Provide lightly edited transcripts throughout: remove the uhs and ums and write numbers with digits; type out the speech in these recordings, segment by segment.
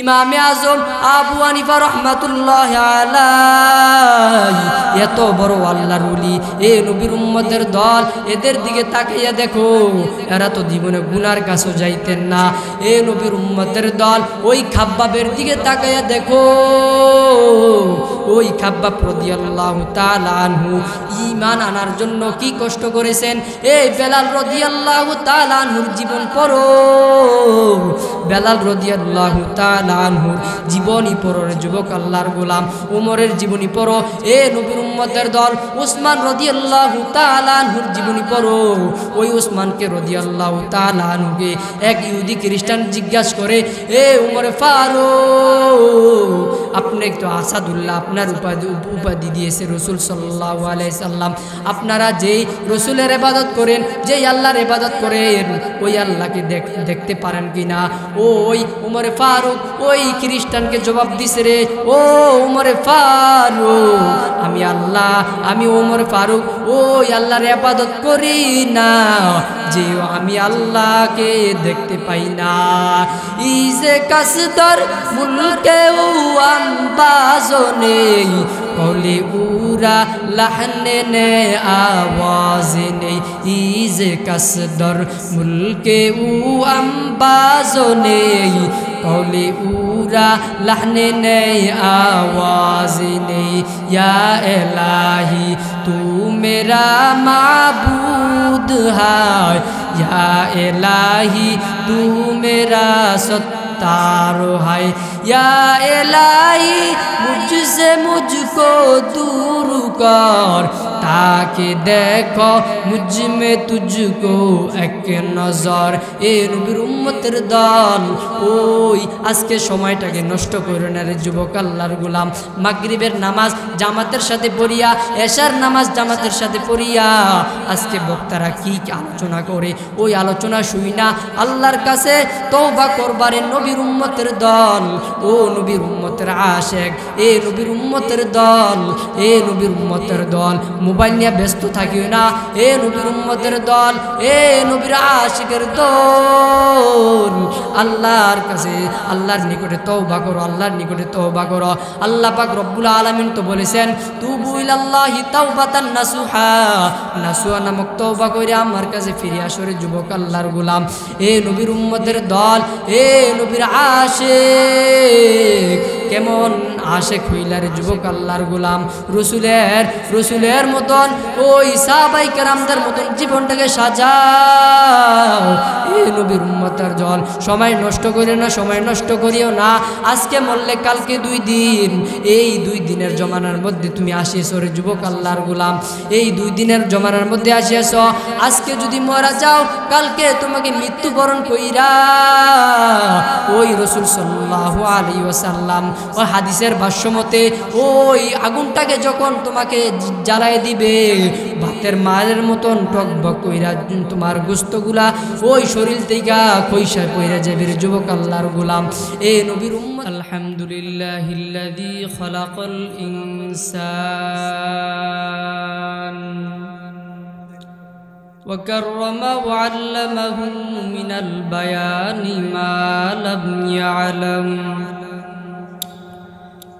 ইমামে আজম আবু হানিফা রাহমাতুল্লাহি আলাইহি এত বড় আল্লাহর ওলি, এ নবীর উম্মতের দল, এদের দিকে তাকাইয়া দেখো, এরা তো জীবনে গুনার কাছেও যাইতেন না। এ নবীর উম্মতের দল, ওই খাব্বাবের দিকে তাকাইয়া দেখো, ওই খাব্বাব রাদিয়াল্লাহু তাআলা আনহু ঈমান আনার জন্য কি কষ্ট করেছেন। এই বেলাল রাদিয়াল্লাহু তাআলা আনহুর জীবন পড়ো, বেলাল রাদিয়াল্লাহু তাআলা আনহুর জীবনী পড়ো রে যুবক আল্লাহর গোলাম। ওমরের জীবনী পড়ো, এ নবীর উম্মতের দল, উসমান রাদিয়াল্লাহু তাআলা আনহুর জীবনী পড়ো। ওই উসমানকে রাদিয়াল্লাহু তাআলা আনহুকে এক ইহুদি খ্রিস্টান জিজ্ঞাসা করে, এ উমর ফারুক, আপনি তো আসাদুল্লাহ, আপনার উপাধি দিয়েছে রাসূল সাল্লাল্লাহু আলাইহি সাল্লাম, আপনারা যেই রাসূলের ইবাদত করেন, যেই আল্লাহর ইবাদত করেন, ওই আল্লাহকে দেখতে পারেন কিনা? ওই উমর ফারুক ওই খ্রিস্টানকে জবাব দিছে, রে ও উমর ফারুক, আমি উমর ফারুক ওই আল্লাহর ইবাদত করি না যে আমি আল্লাহকে দেখতে পাই না। ইজে কাসদর মুলকে ও আম্বাজনে কলে উরা লাহনে নে আওয়াজ নেই। ইজে কাসদর মুলকে ও আম্বাজনে কলে উরা লাহনে নে আওয়াজ নেই। ইয়া ইলাহি তু মেরা মাবুদ है, या इलाही तू मेरा सत्तार है, या इलाही मुझसे मुझको दूर कर, ताकि देखो मुझ में तुझको एक नजर। ए নবীর উম্মতের দল, ওই আজকে সময়টাকে নষ্ট করো না রে যুবক আল্লাহর গোলাম। মাগরিবের নামাজ জামাতের সাথে পড়িয়া, এশার নামাজ জামাতের সাথে পড়িয়া আজকে বক্তারা কি আলোচনা করে, ওই আলোচনা শুই না আল্লাহর কাছে তওবা করবারে নবীর উম্মতের দল, ও নবীর উম্মতের আশেক, এ নবীর উম্মতের দল, এ নবীর উম্মতের দল, মোবাইল নিয়ে ব্যস্ত থাকিও না। এ নবীর উম্মতের দল, এ নবীর আশিকের দল, আল্লাহর কাছে আল্লাহর নিকটে তওবা করো, আল্লাহর নিকটে তওবা করো। আল্লাহ পাক রব্বুল আলামিন তো বলেছেন, তুবু ইলাল্লাহি তাওবাতান নাসুহা, নাসুহা নামক তওবা করে আমার কাছে ফিরে আসো রে যুবক আল্লাহর গোলাম। এ নবীর উম্মতের দল, এ নবীর আশিক, কেমন আশেক হইলার যুবক আল্লাহর গোলাম। রসুলের মতন, ওই সাহাবায়ে কেরামদের মতন জীবনটাকে সাজাও। এ নবীর উম্মতের দল, সময় নষ্ট করিও না, সময় নষ্ট করিও না। আজকে মরলে কালকে 2 দিন, এই 2 দিনের জমানার মধ্যে তুমি আসিয়েছো রে যুবক আল্লাহর গোলাম, এই 2 দিনের জমানার মধ্যে আসিয়েছো। আজকে যদি মারা যাও, কালকে তোমাকে মৃত্যুবরণ কইরা ওই রাসূল সাল্লাল্লাহু আলাইহি ওয়াসাল্লাম ও হাদিসের ভাষ্যমতে ওই আগুনটাকে যখন তোমাকে জ্বালায় দিবে, ভাতের মারের মতন টকবক কইরা তোমার গোশতগুলা ওই শরীর থেকে খইসা কইরা যাবে রে যুবক আল্লাহর গোলাম। এ নবীর উম্মত, আলহামদুলিল্লাহিল্লাযী খালাকাল ইনসান وكرم وعلمه من البيان ما لم يعلم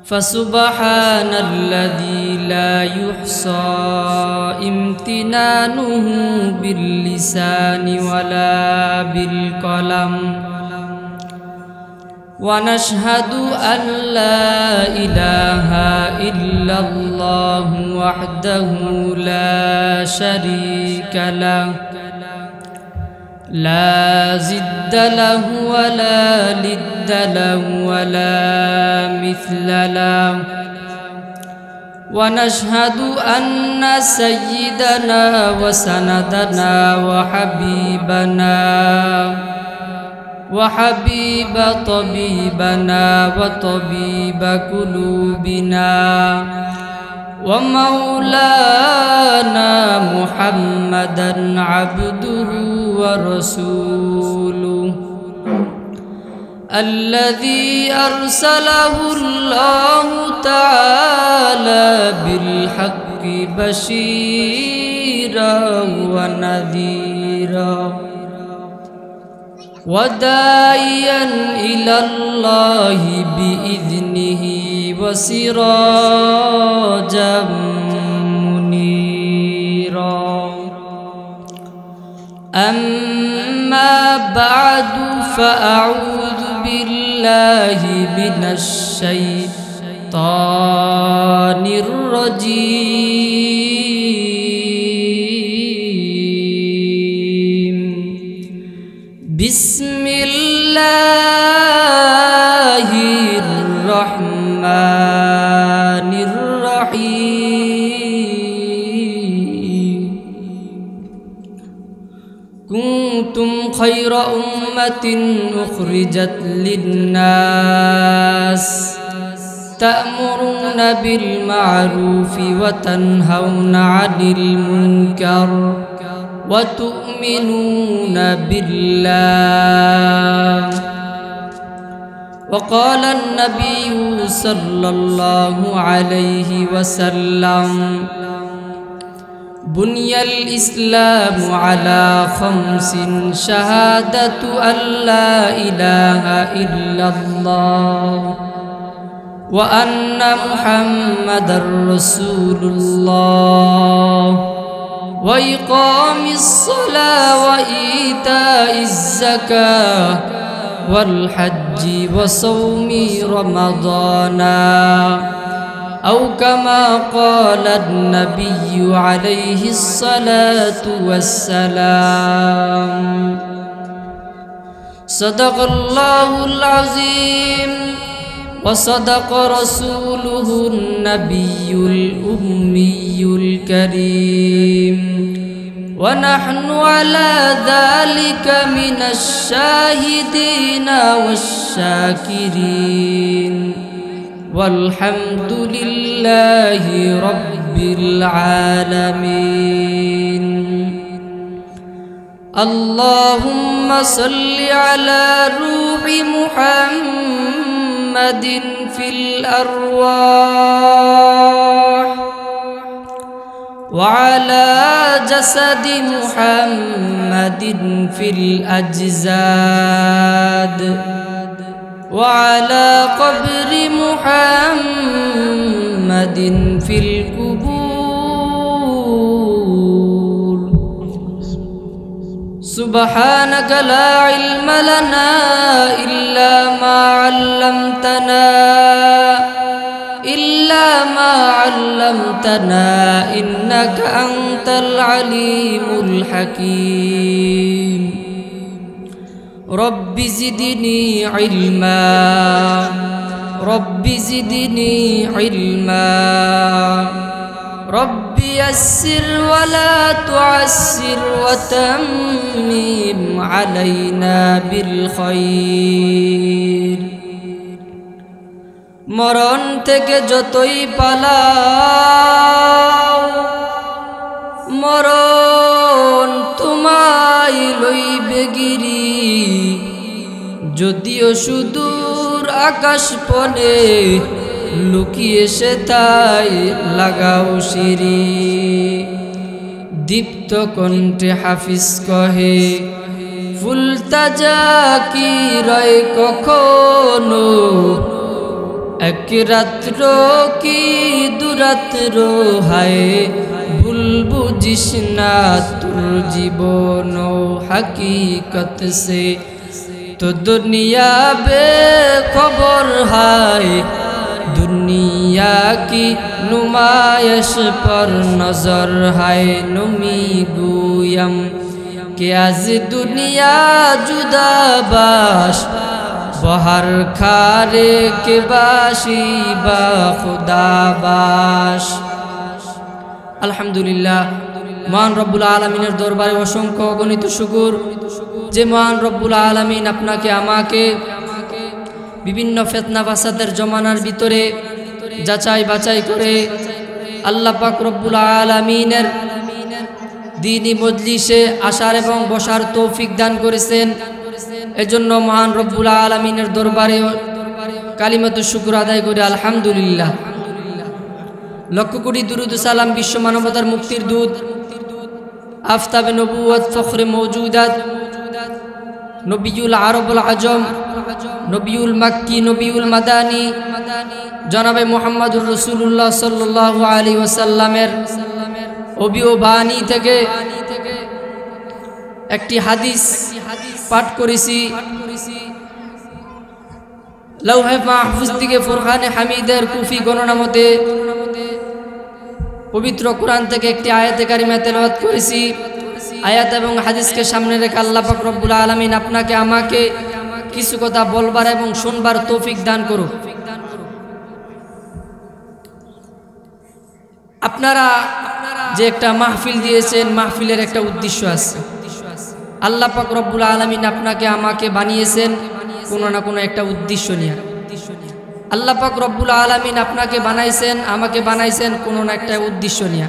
فسبحان الذي لا يحصى امتنانه باللسان ولا بالقلم ونشهد أن لا إله إلا الله وحده لا شريك له لا زد له ولا لد له ولا مثل له ونشهد أن سيدنا وسندنا وحبيب طبيبنا وطبيب قلوبنا ومولانا محمدا عبده ورسوله الذي أرسله الله تعالى بالحق بشيرا ونذيرا وداعيا إلى الله بإذنه وسراجا منيرا. أما بعد فأعوذ بالله من الشيطان الرجيم. بسم الله الرحمن الرحيم. كنتم خير أمة أخرجت للناس تأمرون بالمعروف وتنهون عن المنكر وتؤمنون بالله. وقال النبي صلى الله عليه وسلم: بني الإسلام على 5: شهادة أن لا إله إلا الله وأن محمدًا رسول الله وإقام الصلاة وإيتاء الزكاة والحج وصوم رمضان، أو كما قال النبي عليه الصلاة والسلام. صدق الله العظيم وصدق رسوله النبي الأمي الكريم، ونحن على ذلك من الشاهدين والشاكرين، والحمد لله رب العالمين. اللهم صل على روح محمد في الأرواح، وعلى جسد محمد في الأجساد، وعلى قبر محمد في القبور. سبحانك لا علم لنا إلا ما علمتنا إنك أنت العليم الحكيم. رب زدني علما، رب زدني علما، رب يسر ولا تعسر وتمم علينا بالخير. মরণ থেকে যতই পালাও, মরণ তোমায় লইবে গিরি। যদিও সুদূর আকাশ পনে লুকিয়ে সে তাই লাগাও সিঁড়ি। দীপ্ত কণ্ঠে হাফিজ কহে, ফুলতাজা কি রয় কখনো, এক রাত্র কি দুরাত্র, হায় ভুল বুঝিস না তোর জীবন হकीकत से तो दुनिया बेखबर है। दुनिया की नुमाइश पर नजर है, नुमी गुयम कि आज दुनिया जुदाबाश, बहर खारे के बाशी बा खुदाबाश। আলহামদুলিল্লাহ, মহান রব্বুল আলামিনের দরবারে অসংখ্য অগণিত শুকর যে মহান রব্বুল আলামিন আপনাকে আমাকে বিভিন্ন ফিতনা ফাসাদের জমানার ভিতরে যাচাই বাছাই করে আল্লাহ পাক রব্বুল আলামিনের দ্বীনি মজলিসে আসার এবং বসার তৌফিক দান করেছেন। এজন্য মহান রব্বুল আলামিনের দরবারে কালিমাতু শুকর আদায় করে আলহামদুলিল্লাহ। লক্ষ কোটি দুরুদ সালাম বিশ্ব মানবতার মুক্তির দূত আফতাবে নবুয়ত ফখরে মওজুদাত নবিউল আরবুল আজম, নবিউল মাক্কি, নবিউল মাদানী, জনাবে মুহাম্মদুর রাসূলুল্লাহ সাল্লাল্লাহু আলাইহি ওয়াসাল্লামের অভিবাণী থেকে একটি হাদিস পাঠ করেছি। লৌহে মাহফুজ থেকে ফুরকানে হামিদের কুফি গণনা মতে পবিত্র কোরআন থেকে একটি আয়াতে কারিমা তেলাওয়াত করেছি। আয়াত এবং হাদিসকে সামনে রেখে আল্লাহ পাক রব্বুল আলামিন আপনাকে আমাকে কিছু কথা বলবার এবং শুনবার তৌফিক দান করুক। আপনারা যে একটা মাহফিল দিয়েছেন, মাহফিলের একটা উদ্দেশ্য আছে। আল্লাহ পাক রব্বুল আলামিন আপনাকে আমাকে বানিয়েছেন কোনো না কোনো একটা উদ্দেশ্য নিয়ে। আল্লাহ পাক রব্বুল আলামিন আপনাকে বানাইছেন, আমাকে বানাইছেন কোনো না একটা উদ্দেশ্য নিয়ে।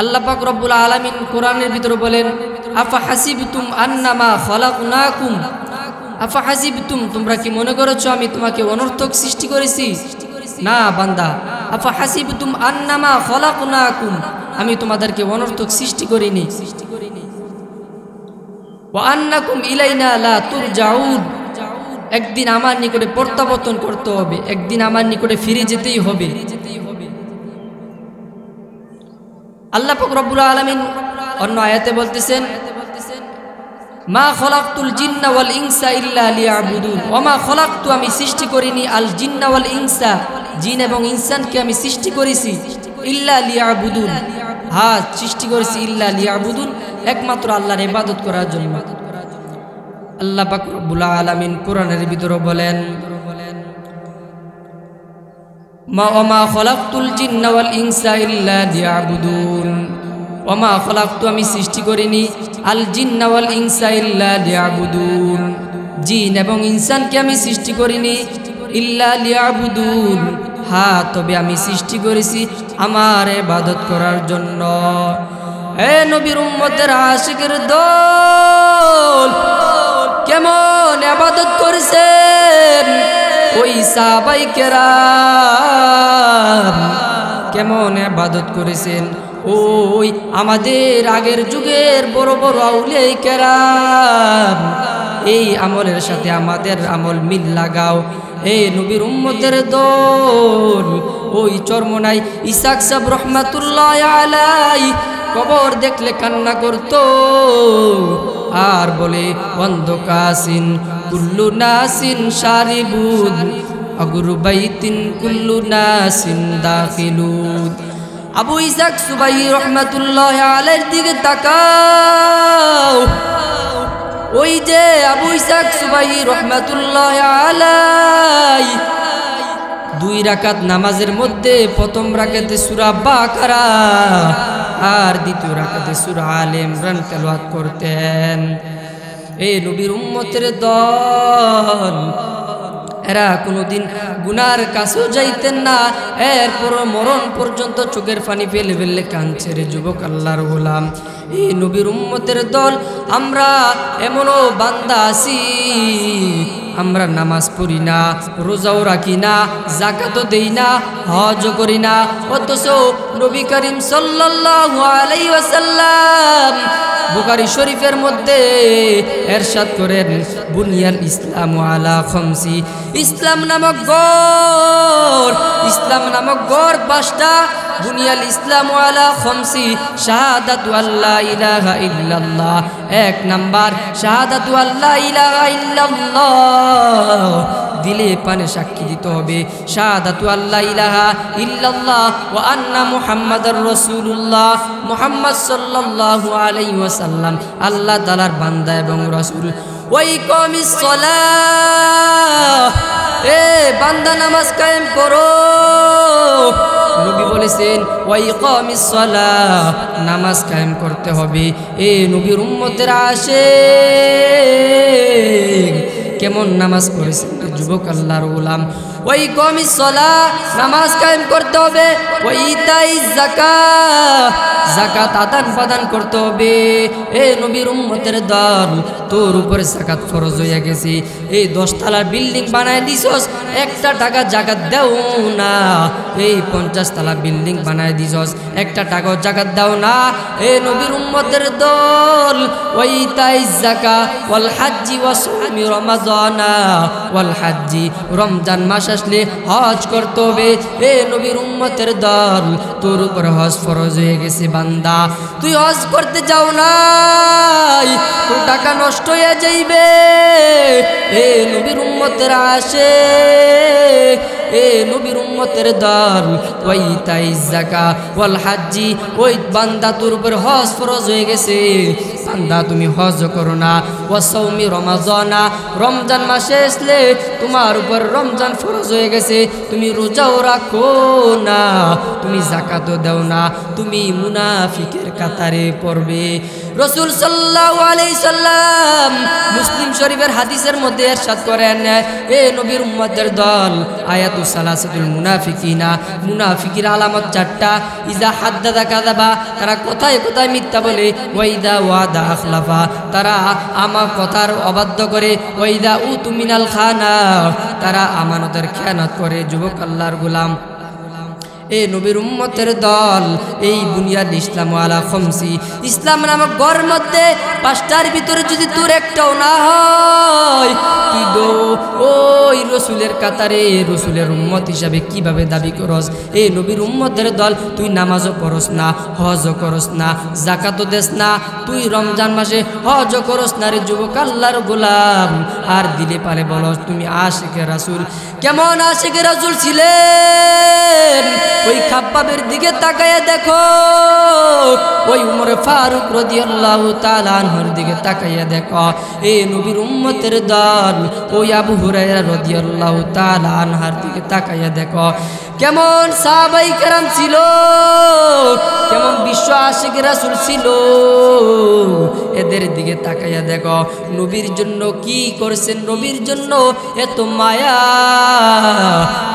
আল্লাহ পাক রব্বুল আলামিন কোরআনের ভিতরে বলেন, আফা হাসিবতুম আন্নামা খলাকনাকুম, আফা হাসিবতুম, তোমরা কি মনে করেছো আমি তোমাকে অনর্থক সৃষ্টি করেছি? না বান্দা, আফা হাসিবতুম আন্নামা খলাকনাকুম, আমি তোমাদেরকে অনর্থক সৃষ্টি করিনি। ওয়া আন্নাকুম ইলাইনা লা তুরজাউন, একদিন আমার নিকটে প্রত্যাবর্তন করতে হবে, একদিন আমার নিকটে ফিরে যেতেই হবে। আল্লাহ পাক রব্বুল আলামিন অন্য আয়াতে বলতেছেন, মা খলাকতুল জিন্না ওয়াল ইনসা ইল্লা লিয়াবুদুন, ওয়া মা খলাকতু, আমি সৃষ্টি করিনি, আল জিন্না ওয়াল ইনসা, জিন এবং ইনসানকে আমি সৃষ্টি করেছি, ইল্লা লিয়াবুদুন, হ্যাঁ সৃষ্টি করেছি ইল্লা লিয়াবুদুন, একমাত্র আল্লাহর ইবাদত করার জন্য। আল্লাহ পাক রব্বুল আলামিন কোরআনের ভিতরে বলেন, মা খলাকতুল জিন্না ওয়াল ইনসা ইল্লা লিয়াবুদুন, ওয়া মা খলাকতু, আমি সৃষ্টি করিনি, আল জিন্না ওয়াল ইনসা ইল্লা লিয়াবুদুন, জিন এবং ইনসানকে আমি সৃষ্টি করিনি, ইল্লা লিয়াবুদুন, হ্যাঁ তবে আমি সৃষ্টি করেছি আমার ইবাদত করার জন্য। হে নবীর উম্মতের আশিকের দল, কেমন ইবাদত করেছেন ওই সাহাবায়ে কেরাম, কেমন ইবাদত করেছেন ওই আমাদের আগের যুগের বড় বড় আউলিয়া কেরাম। এই আমলের সাথে আমাদের আমল মিল লাগাও। এই নবীর উম্মতের দল, ওই চরমনাই ইসাক সাহেব রহমাতুল্লাহ আলাইহি কবর দেখলে কান্না করতো আর বলে, অন্ধকাসিন কুল্লু নাসিন শারিবুন, আগুরু বাইতিন কুল্লু নাসিন দাখিলুন। আবু ইসাক সুবাইহি রহমাতুল্লাহ আলাইহির দিকে তাকাও, ওই যে আবু ইসাক সুবাইহি রহমাতুল্লাহ আলাইহি 2 রাকাত নামাজের মধ্যে প্রথম রাকাতে সূরা বাকারা আর দ্বিতীয় রাকাতে সূরা আলে ইমরান তেলাওয়াত করতেন। এই নবীর উম্মতের দল, এরা কোনোদিন গুনার কাছেও যাইতেন না, এরপর মরণ পর্যন্ত চোখের পানি ফেলে ফেললে কাঁদছে রে যুবক আল্লাহর গোলাম। এই নবীর উম্মতের দল, আমরা এমনও বান্দা আছি, আমরা নামাজ পড়ি না, রোজাও রাখি না, যাকাতও দেই না, হজও করি না, অথচ নবী করিম সাল্লাল্লাহু আলাইহি ওয়াসাল্লাম বুখারী শরীফের মধ্যে ইরশাদ করেন, বুনিয়াল ইসলামু আলা খামসি, ইসলাম নামক গড়, ইসলাম নামক গড় 5টা। বুনিয়াল ইসলামু আলা খামসি, শাহাদাতু আল্লা ইলাহা ইল্লাল্লাহ, 1 নাম্বার শাহাদাতু আল্লা ইলাহা ইল্লাল্লাহ, দিলে পানে সাক্ষী দিতে হবে শাহাদাতু আল্লা ইলাহা ইল্লাল্লাহ ওয়া আন্না মুহাম্মাদুর রাসূলুল্লাহ, মুহাম্মদ সাল্লাল্লাহু আলাইহি ওয়াসাল্লাম আল্লাহ তাআলার বান্দা এবং রাসূল। ওয়া ইকামিস সালাহ, এ বান্দা নামাজ কায়েম করো। নবী বলেছেন ওয়া ইকামিস সালাহ, নামাজ কায়েম করতে হবে। এ নবীর উম্মতের আশিক, কেমন নামাজ পড়েছেন যুবক আল্লাহর গোলাম। ওয়া ইকামিস সালাহ, নামাজ কায়েম করতে হবে। ওয়া ইতাইজ যাকাত, যাকাত আদান প্রদান করতে হবে। এ নবীর উম্মতের দল, তোর উপরে যাকাত ফরজ হয়ে গেছে। এই 10 তলার বিল্ডিং বানায় দিছস, একটা টাকা জাকাত দাও না, এই 50 তলা বিল্ডিং বানায় দিছস, একটা টাকাও জাকাত দাও না। এ নবীর উম্মতের দল, ওয়াইতাইজ যাকাত ওয়াল হাজ্জি ওয়াসুমি রমাদানা ওয়াল হাজ্জি, রমজান মাস আসলে হজ করতে হবে। এ নবীর উম্মতের দল, তোর উপর হজ ফরজ হয়ে গেছে বান্দা, তুই হজ করতে যাও নাই, তোর টাকা নষ্ট হয়ে যাইবে। এ নবীর উম্মতের আসে, এ নবীর উম্মতের দল, ওয়াইতাইজ যাকাত ওয়াল হাজ্জি, ওই বান্দা তোর উপর হজ ফরজ হয়ে গেছে, বান্দা তুমি হজ করো না। ওয়াসাউমি রমাজানা, রমজান মাসে আসলে তোমার উপর রমজান ফরজ হয়ে গেছে, তুমি রোজাও রাখো না, তুমি যাকাতও দাও না, তুমি মুনাফিকের কাতারে পড়বে। রাসূল সাল্লাল্লাহু আলাইহি সাল্লাম মুসলিম শরীফের হাদিসের মধ্যে ইরশাদ করেন, এ নবীর উম্মতের দল, আয়াতুস সালাসাতুল মুনাফিকিনা, মুনাফিকের আলামত 4টা। ইজা হাদ্দাদা কাযাবা, তারা কথায় কথায় মিথ্যা বলে, ওয়াইদা ওয়াদা আখলাফা, তারা আমার কথার অবাধ্য করে, ওয়াইদা উতু মিনাল খানা, তারা আমানতের খেয়ানত করে। যুবক আল্লাহর গোলাম, এ নবীর উম্মতের দল, এই বুনিয়াদ ইসলাম আলা খামসি, ইসলাম নামক ঘর মধ্যে 5টার ভিতরে যদি তোর একটাও না হয়, তুই দো ওই রসুলের কাতারে রসুলের উম্মত হিসাবে কিভাবে দাবি করস? এ নবীর উম্মতের দল, তুই নামাজও পড়স না, হজও করস না, যাকাতও দেস না, তুই রমজান মাসে হজও করস না রে যুবক আল্লাহর গোলাম। আর দিলে পারে বলস তুমি আশিকে রাসূল। কেমন আশিকে রাসূল ছিলেন? ওই খাব্বাবের দিকে তাকায়া দেখো, ওই উমর ফারুক রাদিয়াল্লাহু তাআলা আনহুর দিকে তাকায়া দেখো। এ নবীর উম্মতের দল, ওই আবু হুরায়রা রাদিয়াল্লাহু তাআলা আনহার দিকে তাকায়া দেখো। কেমন সাহাবায়ে কেরাম ছিল, কেমন বিশ্ব আশিক রাসূল ছিল, এদের দিকে তাকায়া দেখো। নবীর জন্য কি করছেন, নবীর জন্য এত মায়া,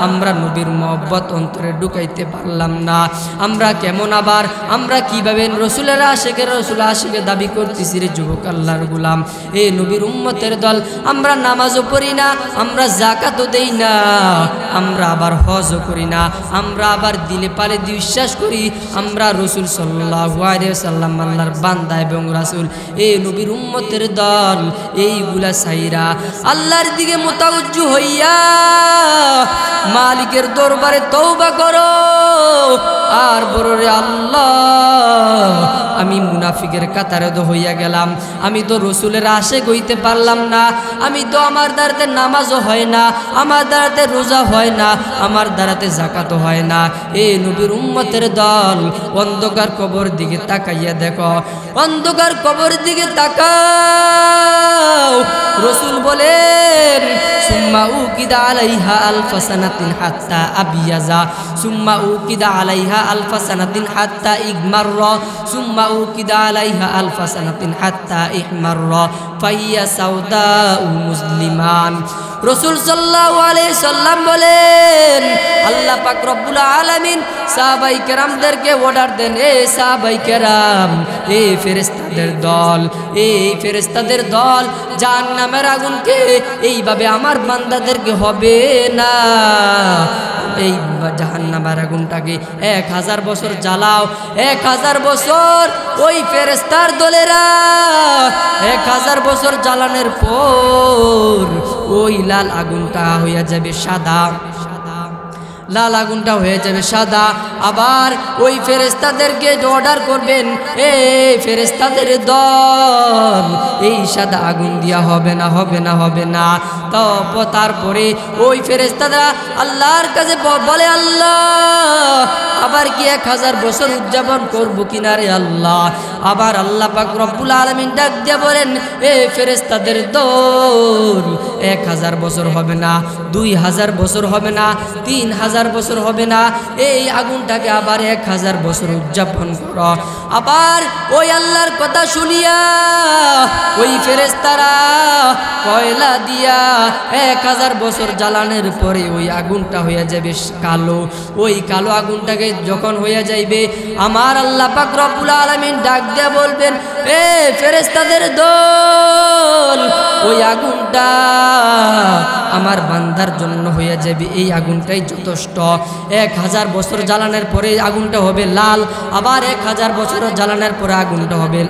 আমরা নবীর মহব্বত অন্তরে ঢুকাইতে পারলাম না। আমরা কেমন আবার আমরা কিভাবে রসুলের আশিকের রসুল আশিকে দাবি করতেছি রে যুবক আল্লাহর গোলাম। এ নবীর উম্মতের দল, আমরা নামাজও পড়ি না, আমরা যাকাতও দেই না, আমরা আবার হজও করি না, আমরা আবার দিলে পারে বিশ্বাস করি আমরা রসুল সাল্লাল্লাহু আলাইহি ওয়াসাল্লাম আল্লাহর বান্দা এবং রাসূল। এ নবীর উম্মতের দল, এইগুলা সাইরা আল্লাহর দিকে মুতাওয়াজ্জু হইয়া মালিকের দরবারে তওবা করো আর বলো রে আল্লাহ, আমি মুনাফিকের কাতারে তো হইয়া গেলাম, আমি তো রসুলের আশিক হইতে পারলাম না, আমি তো আমার দ্বারাতে নামাজও হয় না, আমার দ্বারাতে রোজা হয় না, আমার দ্বারাতে যাকাতও হয় না। এ নবীর উম্মতের দল, অন্ধকার কবর দিকে তাকাইয়া দেখো, অন্ধকার কবর দিকে তাকাও। রসুল বলেন, সুম্মা উকিদা আলাইহা আলফা সানাতিন হাত্তা আবিয়াজা, সুম্মা উকিদা আলাইহা আলফা সানাতিন হাত্তা ইগমাররা, সুম্মা উকিদা আলাইহা আলফা সানাতিন হাত্তা ইহমাররা ফাইয়া সাউদাউ মুসলিমান। রসুল সাল্লাল্লাহু আলাইহি সাল্লাম বলেন, আল্লাহ পাক রব্বুল আলামিন সাহাবায়ে কেরামদেরকে অর্ডার দেন, এ সাহাবায়ে কেরাম, এ ফেরেশতাদের দল, এই ফেরেশতাদের দল, জাহান্নামের আগুনকে এইভাবে আমার বান্দাদেরকে হবে না, এই জাহান্নামের আগুনটাকে 1000 বছর জ্বালাও, 1000 বছর ওই ফেরেশতার দলেরা 1000 বছর জ্বালানোর পর ওই লাল আগুনটা হয়ে যাবে সাদা, লাল আগুনটা হয়ে যাবে সাদা। আবার ওই ফেরেশতাদেরকে অর্ডার করবেন, এই ফেরেশতাদের দল, এই সাদা আগুন দিয়া হবে না, হবে না, হবে না। তারপরে ওই ফেরেশতারা আল্লাহর কাছে বলে, আল্লাহ আবার কি 1000 বছর উদযাপন করবো কিনা রে আল্লাহ? আবার আল্লাহ পাক রব্বুল আলামিন ডাক দিয়ে বলেন, এ ফেরেশতাদের দল, 1000 বছর হবে না, 2000 বছর হবে না, 3000 বছর হবে না, এই আগুনটাকে আবার 1000 বছর উদযাপন করো। আবার ওই আল্লাহর কথা শুনিয়া ওই ফেরেশতারা কয়লা দিয়া 1000 বছর জ্বালানোর পরে ওই আগুনটা হয়ে যাবে কালো। ওই কালো আগুনটাকে যখন হয়ে যাইবে, আমার আল্লাহ পাক রব্বুল আলামিন ডাক দিয়ে বলবেন, এ ফেরেশতাদের দল, ওই আগুনটা আমার বান্দার জন্য হয়ে যাবে এই আগুনটাই যথেষ্ট। 1000 বছর জ্বালানোর পরে আগুনটা হবে লাল, আবার 1000 বছর জ্বালানোর পরে আগুনটা হবে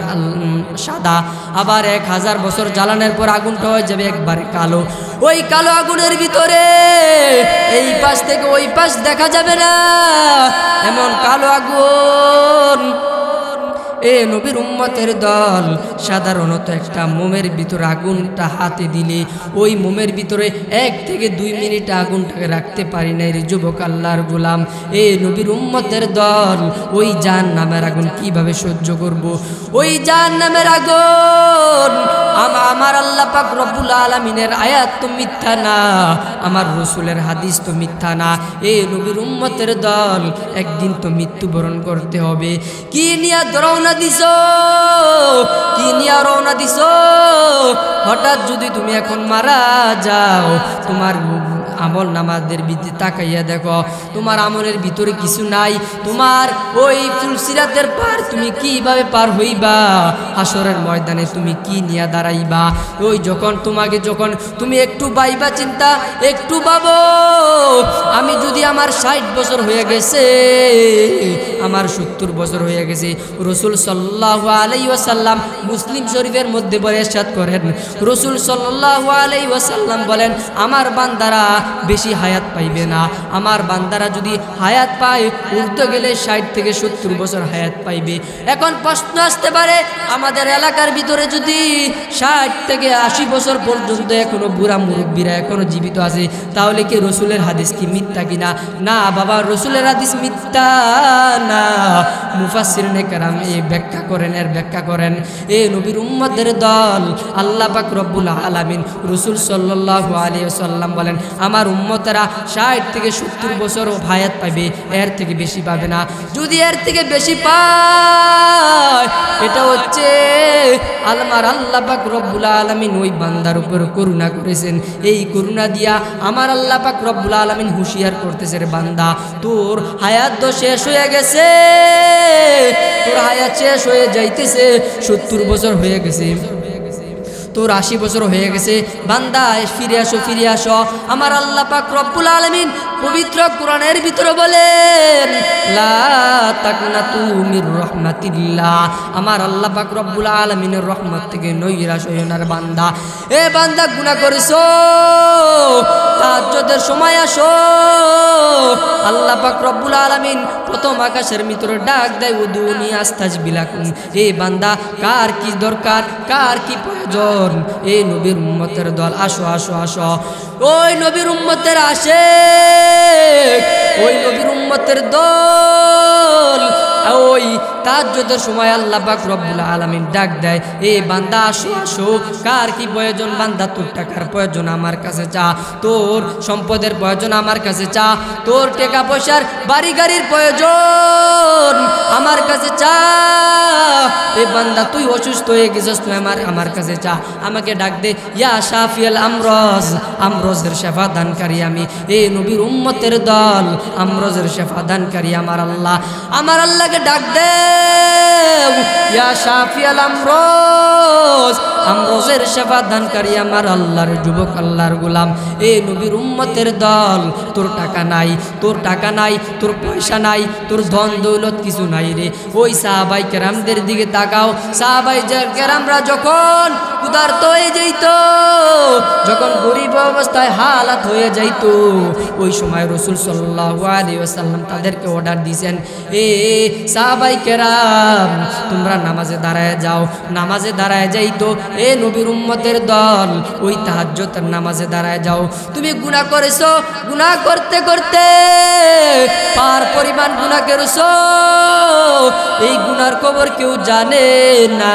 সাদা, আবার 1000 বছর জ্বালানোর পর আগুনটা হয়ে যাবে একবারে কালো। ওই কালো আগুনের ভিতরে এই পাশ থেকে ওই পাশ দেখা যাবে না, এমন কালো আগুন। এ নবীর উম্মতের দল সাধারণত একটা মোমের ভিতরে আগুনটা হাতে দিলে ওই মোমের ভিতরে 1 থেকে 2 মিনিট আগুনটাকে রাখতে পারি না রে যুবক আল্লাহর গোলাম। এ নবীর উম্মতের দল ওই জাহান্নামের আগুন কিভাবে সহ্য করব? ওই জাহান্নামের আগুন আমার আল্লাহ পাক রব্বুল আলামিনের আয়াত তো মিথ্যা না, আমার রসুলের হাদিস তো মিথ্যা না। এ নবীর উম্মতের দল একদিন তো মৃত্যুবরণ করতে হবে। কি নিয়ে রওনা দিছো? কি নিয়ে রওনা দিছো? হঠাৎ যদি তুমি এখন মারা যাও, তোমার আমল নামাজের ভিতরে তাকাইয়া দেখো, তোমার আমলের ভিতরে কিছু নাই। তোমার ওই ফুলসিরাতের পার তুমি কিভাবে পার হইবা? হাসরের ময়দানে তুমি কি নিয়ে দাঁড়াইবা? ওই যখন তুমি একটু বাইবা চিন্তা, একটু ভাবো, আমি যদি আমার 60 বছর হয়ে গেছে, আমার 70 বছর হয়ে গেছে, রসুল সাল্লাল্লাহু আলাইহি ওয়াসাল্লাম মুসলিম শরীফের মধ্যে বলে ইরশাদ করেন, রসুল সাল্লাল্লাহু আলাইহি ওয়াসাল্লাম বলেন, আমার বান্দারা বেশি হায়াত পাইবে না। আমার বান্দারা যদি হায়াত পায়, উঠতে গেলে 60 থেকে 70 বছর হায়াত পাইবে। এখন প্রশ্ন আসতে পারে, আমাদের এলাকার ভিতরে যদি 60 থেকে 80 বছর পর্যন্ত এখনো বুড়া মুরব্বীরা এখনো জীবিত আছে, তাহলে কি রসুলের হাদিস কি মিথ্যা কিনা? না বাবা, রসুলের হাদিস মিথ্যা না। মুফাসসিরিনে কেরাম এর ব্যাখ্যা করেন এ নবীর উম্মতের দল আল্লাহ পাক রব্বুল আলামিন রসুল সাল্লাল্লাহু আলাইহি ওয়াসাল্লাম বলেন, আমার উম্মতেরা 60 থেকে 70 বছর হায়াত পাবে, এর থেকে বেশি পাবে না। যদি এর থেকে বেশি পায়, এটা হচ্ছে আল্লাহ পাক রব্বুল আলামিন ওই বান্দার উপর করুণা করেছেন। এই করুণা দিয়া আমার আল্লাহ পাক রব্বুল আলামিন হুঁশিয়ার করতেছে, রে বান্দা, তোর হায়াত তো শেষ হয়ে গেছে, তোর হায়াত শেষ হয়ে যাইতেছে, 70 বছর হয়ে গেছে, তোর 80 বছর হয়ে গেছে, বান্দা ফিরে আসো। আমার আল্লাহ পাক রব্বুল আলামিন পবিত্র কোরআনের ভিতরে বলেন, লা তাকনাতু মির রাহমাতিল্লাহ, আমার আল্লাহ পাক রব্বুল আলামিনের রহমত থেকে নৈরাশ হইও না রে বান্দা। এ বান্দা গুনাহ করেছো, তাহাজ্জুদের সময় আসো। আল্লাহ পাক রব্বুল আলামিন প্রথম আকাশের ভিতরে ডাক দেয়, উদুনি আস্তাজবিলাকুম। এ বান্দা, কার কি দরকার, কার কি প্রয়োজন? এই নবীর উম্মতের দল আসো। ওই নবীর উম্মতের আসে, ওই নবীর উম্মতের দল ওই তাহাজ্জুদের সময় আল্লাহ পাক রব্বুল আলামিন ডাক দেয়, এ বান্দা আসো। কার কি প্রয়োজন? বান্দা, তোর টাকার প্রয়োজন আমার কাছে চা, তোর সম্পদের প্রয়োজন আমার কাছে চা, তোর টাকা পয়সার বাড়ি গাড়ির প্রয়োজন আমার কাছে চা। এ বান্দা, তুই অসুস্থ হয়ে গেছিস, তুই আমার কাছে চা, আমাকে ডাক দে। ইয়া শাফিয়াল আমরোজের শেফা দানকারী আমি, এ নবীর উম্মতের দল আমরোজের শেফা দানকারী আমার আল্লাহকে ডাক দে। ইয়া শাফিয়াল আমরোজের শেফা দানকারী আমার আল্লাহর যুবক, আল্লাহর গোলাম, এ নবীর উম্মতের দল, তোর টাকা নাই, তোর পয়সা নাই, তোর ধন দৌলত কিছু নাই রে। ওই সাহাবাই কেরামদের দিকে তাকাও। সাহাবাই কেরামরা যখন ক্ষুধার্ত হয়ে যাইত, যখন গরিব অবস্থায় হালাত হয়ে যাইত, ওই সময় রসুল সাল্লাল্লাহু আলাইহি ওয়াসাল্লাম তাদেরকে অর্ডার দিয়েছেন, এ সাহাবাই কেরাম, তোমরা নামাজে দাঁড়ায় যাও। নামাজে দাঁড়ায় যাইতো এ নবীর উম্মতের দল, ওই তাহাজ্জুদের নামাজে দাঁড়ায় যাও। তুমি গুনাহ করেছো, গুনাহ করতে করতে পার পরিমাণ গুনাহ করেছো, এই গুনার খবর কেউ জানে না।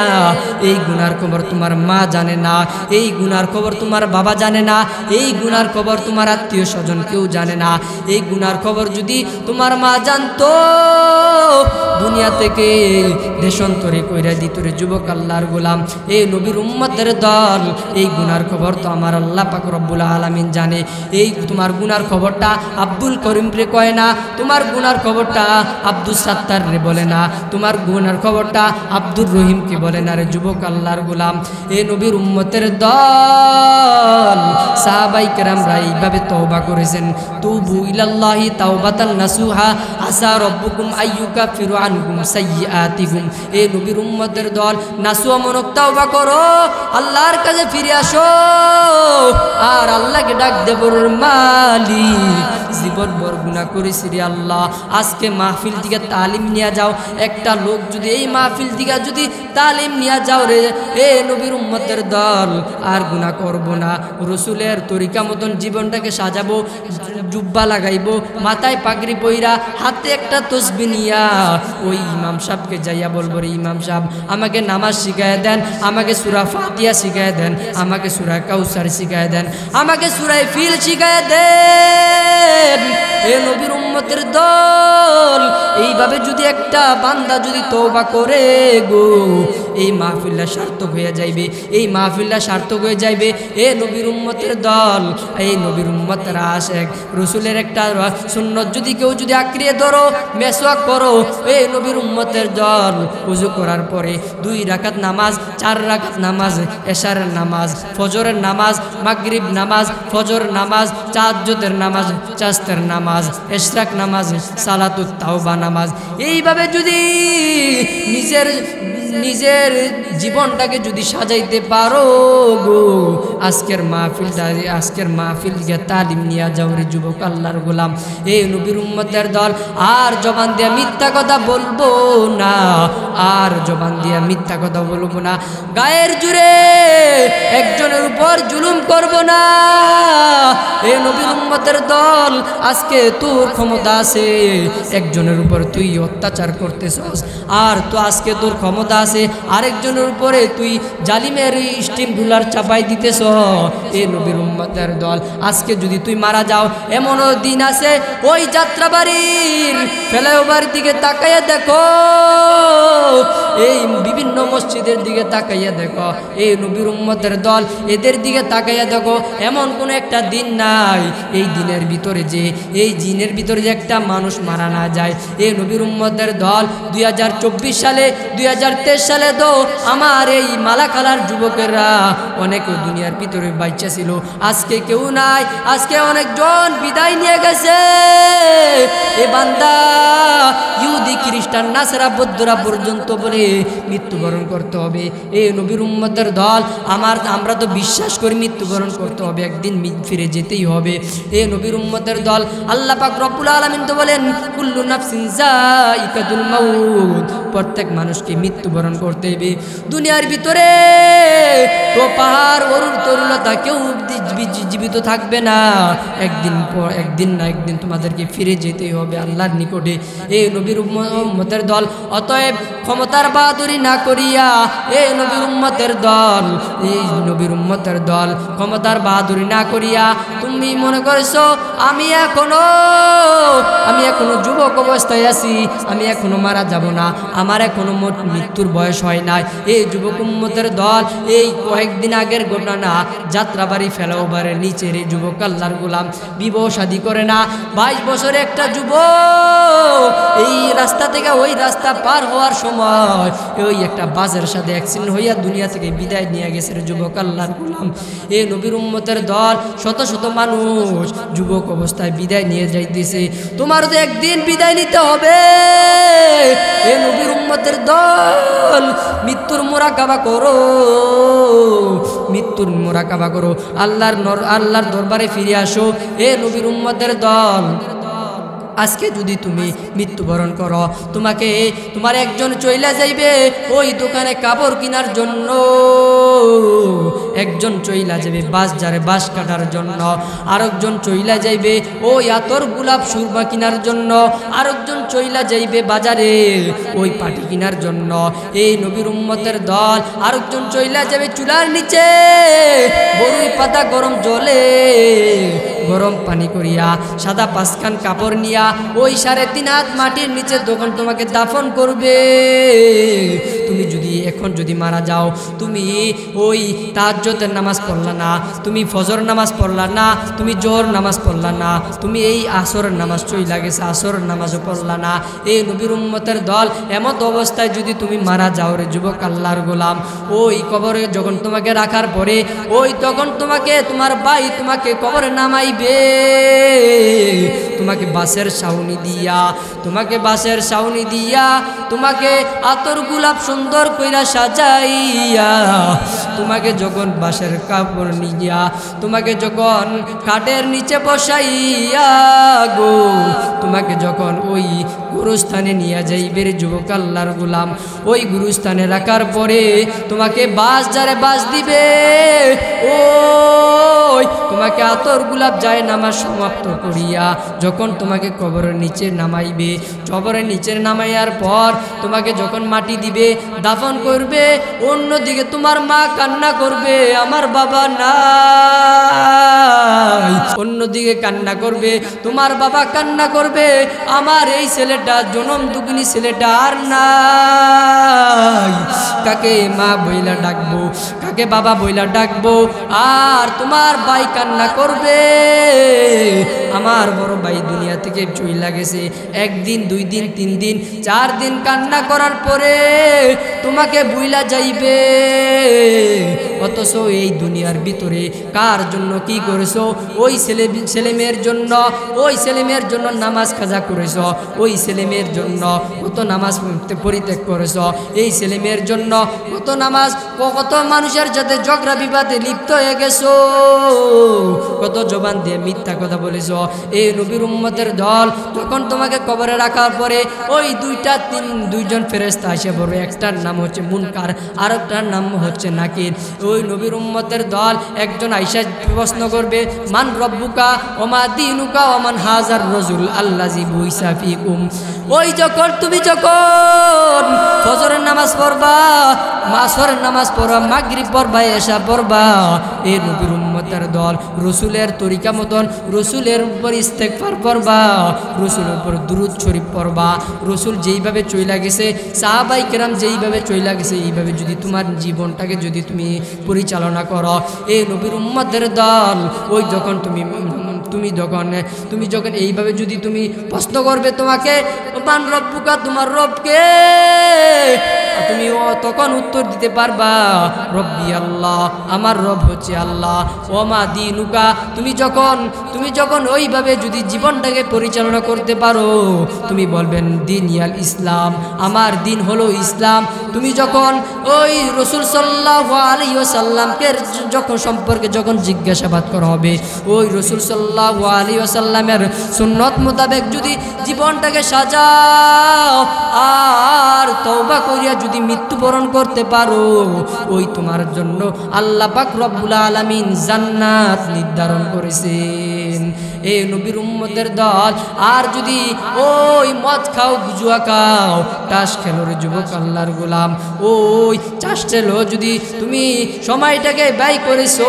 এই গুনার খবর তোমার মা জানে না, এই গুনার খবর তোমার বাবা জানে না, এই গুনার খবর তোমার আত্মীয় স্বজন কেউ জানে না। এই গুনার খবর যদি তোমার মা জানতো, দুনিয়া থেকে দেশান্তরে কইরা দিত রে যুবক, আল্লাহর গোলাম। এই নবীর উম্মতের দল, এই গুনার খবর তো আমার আল্লাহ পাক রব্বুল আলামিন জানে। এই তোমার গুনার খবরটা আব্দুল করিম রে কয় না, তোমার গুনার খবরটা আব্দুল সাত্তার রে বলে না, তোমার গুনার খবরটা আব্দুর রহিমকে বলে না রে যুবক আল্লাহর গোলাম। এই নবীর উম্মতের দল সাহাবায়ে কেরামরা এইভাবে তওবা করেছেন, তুবু ইলাল্লাহি তাওবাতান নাসুহা আসা রব্বুকুম আইয়ুকাফিরু আনকুম সাইয়্যাতিকুম। এই নবীর উম্মতের দল নাসুহা মনক তওবা করো, আল্লাহর কাছে ফিরে আসো, আর আল্লাহকে ডাক দেব মালিক জীবন ভর গুনাহ করেছি রে আল্লাহ। আজকে মাহফিল থেকে তালিম নিয়ে যাও, একটা লোক যদি এই মাহফিল থেকে যদি তালিম নিয়ে যাও রে এ নবীর উম্মতের দল, আর গুনাহ করব না, রসুলের তরিকা মতন জীবনটাকে সাজাবো, জুব্বা লাগাইবো, মাথায় পাগড়ি পইরা, হাতে একটা তসবি নিয়া ওই ইমাম সাহেবকে যাইয়া বলবো রে ইমাম সাহেব আমাকে নামাজ শিখায় দেন, আমাকে সূরা ফাতিহা শিখায় দেন, আমাকে সূরা কাউসার শিখায় দেন, আমাকে সূরা ফিল শিখায় দেন। এ নবীর উম্মতের দল এইভাবে যদি একটা বান্দা যদি তওবা করে গো, এই মাহফিলটা সার্থক হয়ে যাইবে, এই মাহফিলটা সার্থক হয়ে যাইবে। এ নবীর উম্মতের দল, এই নবীর উম্মতের আশেক, রসুলের একটা সুন্নত যদি কেউ যদি আঁকড়িয়ে ধরো, মেসওয়াক করো, এই নবীর উম্মতের দল ওযু করার পরে 2 রাকাত নামাজ, 4 রাকাত নামাজ, এশারের নামাজ, ফজরের নামাজ, মাগরিব নামাজ, ফজর নামাজ, তাহাজ্জুদের নামাজ, চাস্তের নামাজ, ইশরাক নামাজ, সালাতুত তাওবা নামাজ, এইভাবে যদি নিজের জীবনটাকে যদি সাজাইতে পারো গো, আজকের মাহফিল গিয়ে তালিম নিয়ে যাও রে যুবক আল্লাহর গোলাম। এই নবীর উম্মতের দল আর জবান দিয়া মিথ্যা কথা বলবো না, আর জবান দিয়া মিথ্যা কথা বলবো না, গায়ের জুড়ে একজনের উপর জুলুম করব না। এই নবীর উম্মতের দল আজকে তোর ক্ষমতা আছে, একজনের উপর তুই অত্যাচার করতেছস, আর তো আজকে তোর ক্ষমতা আছে আরেকজনের উপরে তুই জালিমের স্টিম রুলার চাপাই দিতেছ। এ নবীর উম্মতের দল আজকে যদি তুই মারা যাও, এমনও দিন আছে ওই যাত্রাবাড়ির ফ্লাইওভার দিকে তাকাইয়া দেখো, এই বিভিন্ন মসজিদের দিকে তাকাইয়া দেখো, এই নবীর উম্মতের দল এদের দিকে তাকাইয়া দেখো, এমন কোনো একটা দিন নাই এই দিনের ভিতরে যে একটা মানুষ মারা না যায়। এই নবীর উম্মতের দল 2024 সালে 2023 সালে তো আমার এই মালাকালার যুবকেরা অনেকে দুনিয়ার ভিতরে বাচ্চা ছিল, আজকে কেউ নাই, আজকে অনেকজন বিদায় নিয়ে গেছে। এ বান্দা ইহুদি খ্রিস্টান নাসারা বৌদ্ধরা পর্যন্ত বলে মৃত্যুবরণ করতে হবে। এই নবীর উম্মতের দল আমরা তো বিশ্বাস করি মৃত্যুবরণ করতে হবে, একদিন ফিরে যেতেই হবে। এই নবীর উম্মতের দল আল্লাহ পাক রব্বুল আলামিন তো বলেন কুল্লু নাফসিন যায়িকাতুল মাউত, প্রত্যেক মানুষকে মৃত্যুবরণ করতে হবে। দুনিয়ার ভিতরে তো পাহাড় অরুণ তরুলতা কেউ জীবিত থাকবে না, একদিন না একদিন তোমাদেরকে ফিরে যেতেই হবে আল্লাহর নিকটে। এই নবীর উম্মতের দল অতএব ক্ষমতার বাহাদুরি না করিয়া এই নবীর উম্মতের দল ক্ষমতার বাহাদুরি না করিয়া তুমি মনে করছো আমি এখনো যুবক অবস্থায় আছি, আমি এখনো মারা যাব না, আমার এখনো মৃত্যুর বয়স হয় নাই। এই যুবক উম্মতের দল এই কয়েকদিন আগের ঘটনা, যাত্রাবাড়ি ফ্লাইওভারের নিচের এই যুবক আল্লাহর গোলাম বিবাহ শাদী করে না, 22 বছরে একটা যুবক এই রাস্তা থেকে ওই রাস্তা পার হওয়ার সময় ওই একটা বাসের সাথে অ্যাক্সিডেন্ট হইয়া দুনিয়া থেকে বিদায় নিয়ে গেছে যুবক আল্লাহর গোলাম। এই নবীর উম্মতের দল শত শত মানুষ যুবক অবস্থায় বিদায় নিয়ে যাইতেছে, তোমার তো একদিন বিদায় নিতে হবে। এই নবীর উম্মতের দল মৃত্যুর মুরাকাবা করো, আল্লাহর দরবারে ফিরে আসো। এ নবীর উম্মতের দল আজকে যদি তুমি মৃত্যুবরণ করো, তোমার একজন চইলা যাইবে ওই দোকানে কাপড় কেনার জন্য, একজন চইলা যাবে বাঁশ কাটার জন্য, আরেকজন চইলা যাইবে ওই আতর গোলাপ সুরমা কেনার জন্য, আরেকজন চইলা যাইবে বাজারে ওই পাটি কেনার জন্য। এই নবীর উম্মতের দল আরেকজন চইলা যাবে চুলার নিচে বরুই পাতা গরম জলে গরম পানি করিয়া সাদা 5 খান কাপড় নিয়া ওই 3.5 হাত মাটির নিচে তখন তোমাকে দাফন করবে। তুমি যদি এখন যদি মারা যাও, তুমি ওই তাহাজ্জুদের নামাজ পড়লা না, তুমি ফজর নামাজ পড়লা না, তুমি জোহর নামাজ পড়লা না, তুমি এই আসরের নামাজ চইলা গেছে, আসরের নামাজও পড়লা না, এই নবীর উম্মতের দল এমত অবস্থায় যদি তুমি মারা যাও রে যুবক আল্লাহর গোলাম, ওই কবরে যখন তোমাকে রাখার পরে ওই তখন তোমাকে তোমার ভাই তোমাকে কবরে নামাইবে, তোমাকে বাঁশের ছাউনি দিয়া, তোমাকে বাঁশের ছাউনি দিয়া, তোমাকে আতর গোলাপ সুন্দর কইরা সাজাইয়া, তোমাকে যখন বাঁশের কাপড় নিয়া, তোমাকে যখন কাঠের নিচে বসাইয়া গো, তোমাকে যখন ওই গুরুস্থানে নিয়ে যাইবে রে যুবক আল্লাহর গোলাম, ওই গুরুস্থানে রাখার পরে তোমাকে বাঁশ যারে বাঁশ দিবে, ওই তোমাকে আতর গোলাপ যায় নামাজ সমাপ্ত করিয়া যখন তোমাকে কবরের নিচে নামাইবে, কবরের নিচে নামাইয়ার পর তোমাকে যখন মাটি দিবে, দাফন করবে, অন্যদিকে তোমার মা কান্না করবে আমার বাবা নাই, অন্যদিকে কান্না করবে তোমার বাবা কান্না করবে আমার এই ছেলেটা জনম দুগুনি ছেলেটা আর নাই, কাকে মা বইলা ডাকবো, কাকে বাবা বইলা ডাকবো, আর তোমার ভাই কান্না করবে আমার বড় ভাই দুনিয়া থেকে চইলা গেছে, একদিন দুই দিন তিন দিন চার দিন কান্না করার পরে তোমাকে ভুইলা যাইবে, অথচ এই দুনিয়ার ভিতরে কার জন্য কি করেছো, ওই ছেলে মেয়ের জন্য, ওই ছেলে মেয়ের জন্য নামাজ কাজা করেছো, ওই ছেলে মেয়ের জন্য কত নামাজ পরিত্যাগ করেছো, এই ছেলে মেয়ের জন্য কত নামাজ, কত মানুষের সাথে ঝগড়া বিবাদে লিপ্ত হয়ে গেছো, কত জবান দিয়ে মিথ্যা কথা বলেছো। এই নবীর উম্মতের দল যখন তোমাকে কবরে রাখার পরে ওই দুইজন ফেরেশতা এসে বলবে, একটার নাম হচ্ছে মুনকার আর একটার নাম হচ্ছে নাকির, ওই নবীর উম্মতের দল একজন আইসা প্রশ্ন করবে, মান রব্বুকা ওমা দিনুকা ওমান হাজার রাজুল আল্লাযী বুইসা ফিকুম, ওই যখন তুমি যখন ফজরের নামাজ পড়বা, আসরের নামাজ পড়বা, মাগরিব পড়বা, এশা পড়বা, এই নবীর উম্মতের দল রসুলের তরিকা মতন রসুলের উপর ইস্তেগফার পড়বা, রসুলের উপর দুরূদ শরীফ পড়বা, রসুল যেইভাবে চইলা গেছে, সাহাবায়ে কেরাম যেইভাবে চইলা গেছে এইভাবে যদি তোমার জীবনটাকে যদি তুমি পরিচালনা করো, এই নবীর উম্মতের দল ওই যখন তুমি যখন এইভাবে যদি তুমি প্রশ্ন করবে তোমাকে, মান রব্বুকা তোমার রবকে, তুমি তখন উত্তর দিতে পারবা রব্বি আল্লাহ, আমার রব হচ্ছে আল্লাহ, ওমা দিনুকা, তুমি যখন ওইভাবে যদি জীবনটাকে পরিচালনা করতে পারো, তুমি বলবেন দিন ইয়াল ইসলাম, আমার দিন হলো ইসলাম। তুমি যখন ওই রসুল সাল্লাল্লাহু আলাইহি ওয়াসাল্লামকে সম্পর্কে যখন জিজ্ঞাসাবাদ করা হবে, ওই রসুল সাল্লাল্লাহু আলাইহি ওয়াসাল্লামের সুন্নত মোতাবেক যদি জীবনটাকে সাজাও আর তওবা করিয়া যদি মৃত্যুবরণ করতে পারো, ওই তোমার জন্য আল্লাহ পাক রব্বুল আলামিন জান্নাত নির্ধারণ করেছেন। এই নবীর উম্মতের দল আর যদি ওই মদ খাও, জুয়া খাও, তাস খেলো রে যুবক আল্লাহর গোলাম, ওই চাষ খেলো যদি তুমি সময়টাকে ব্যয় করেছো,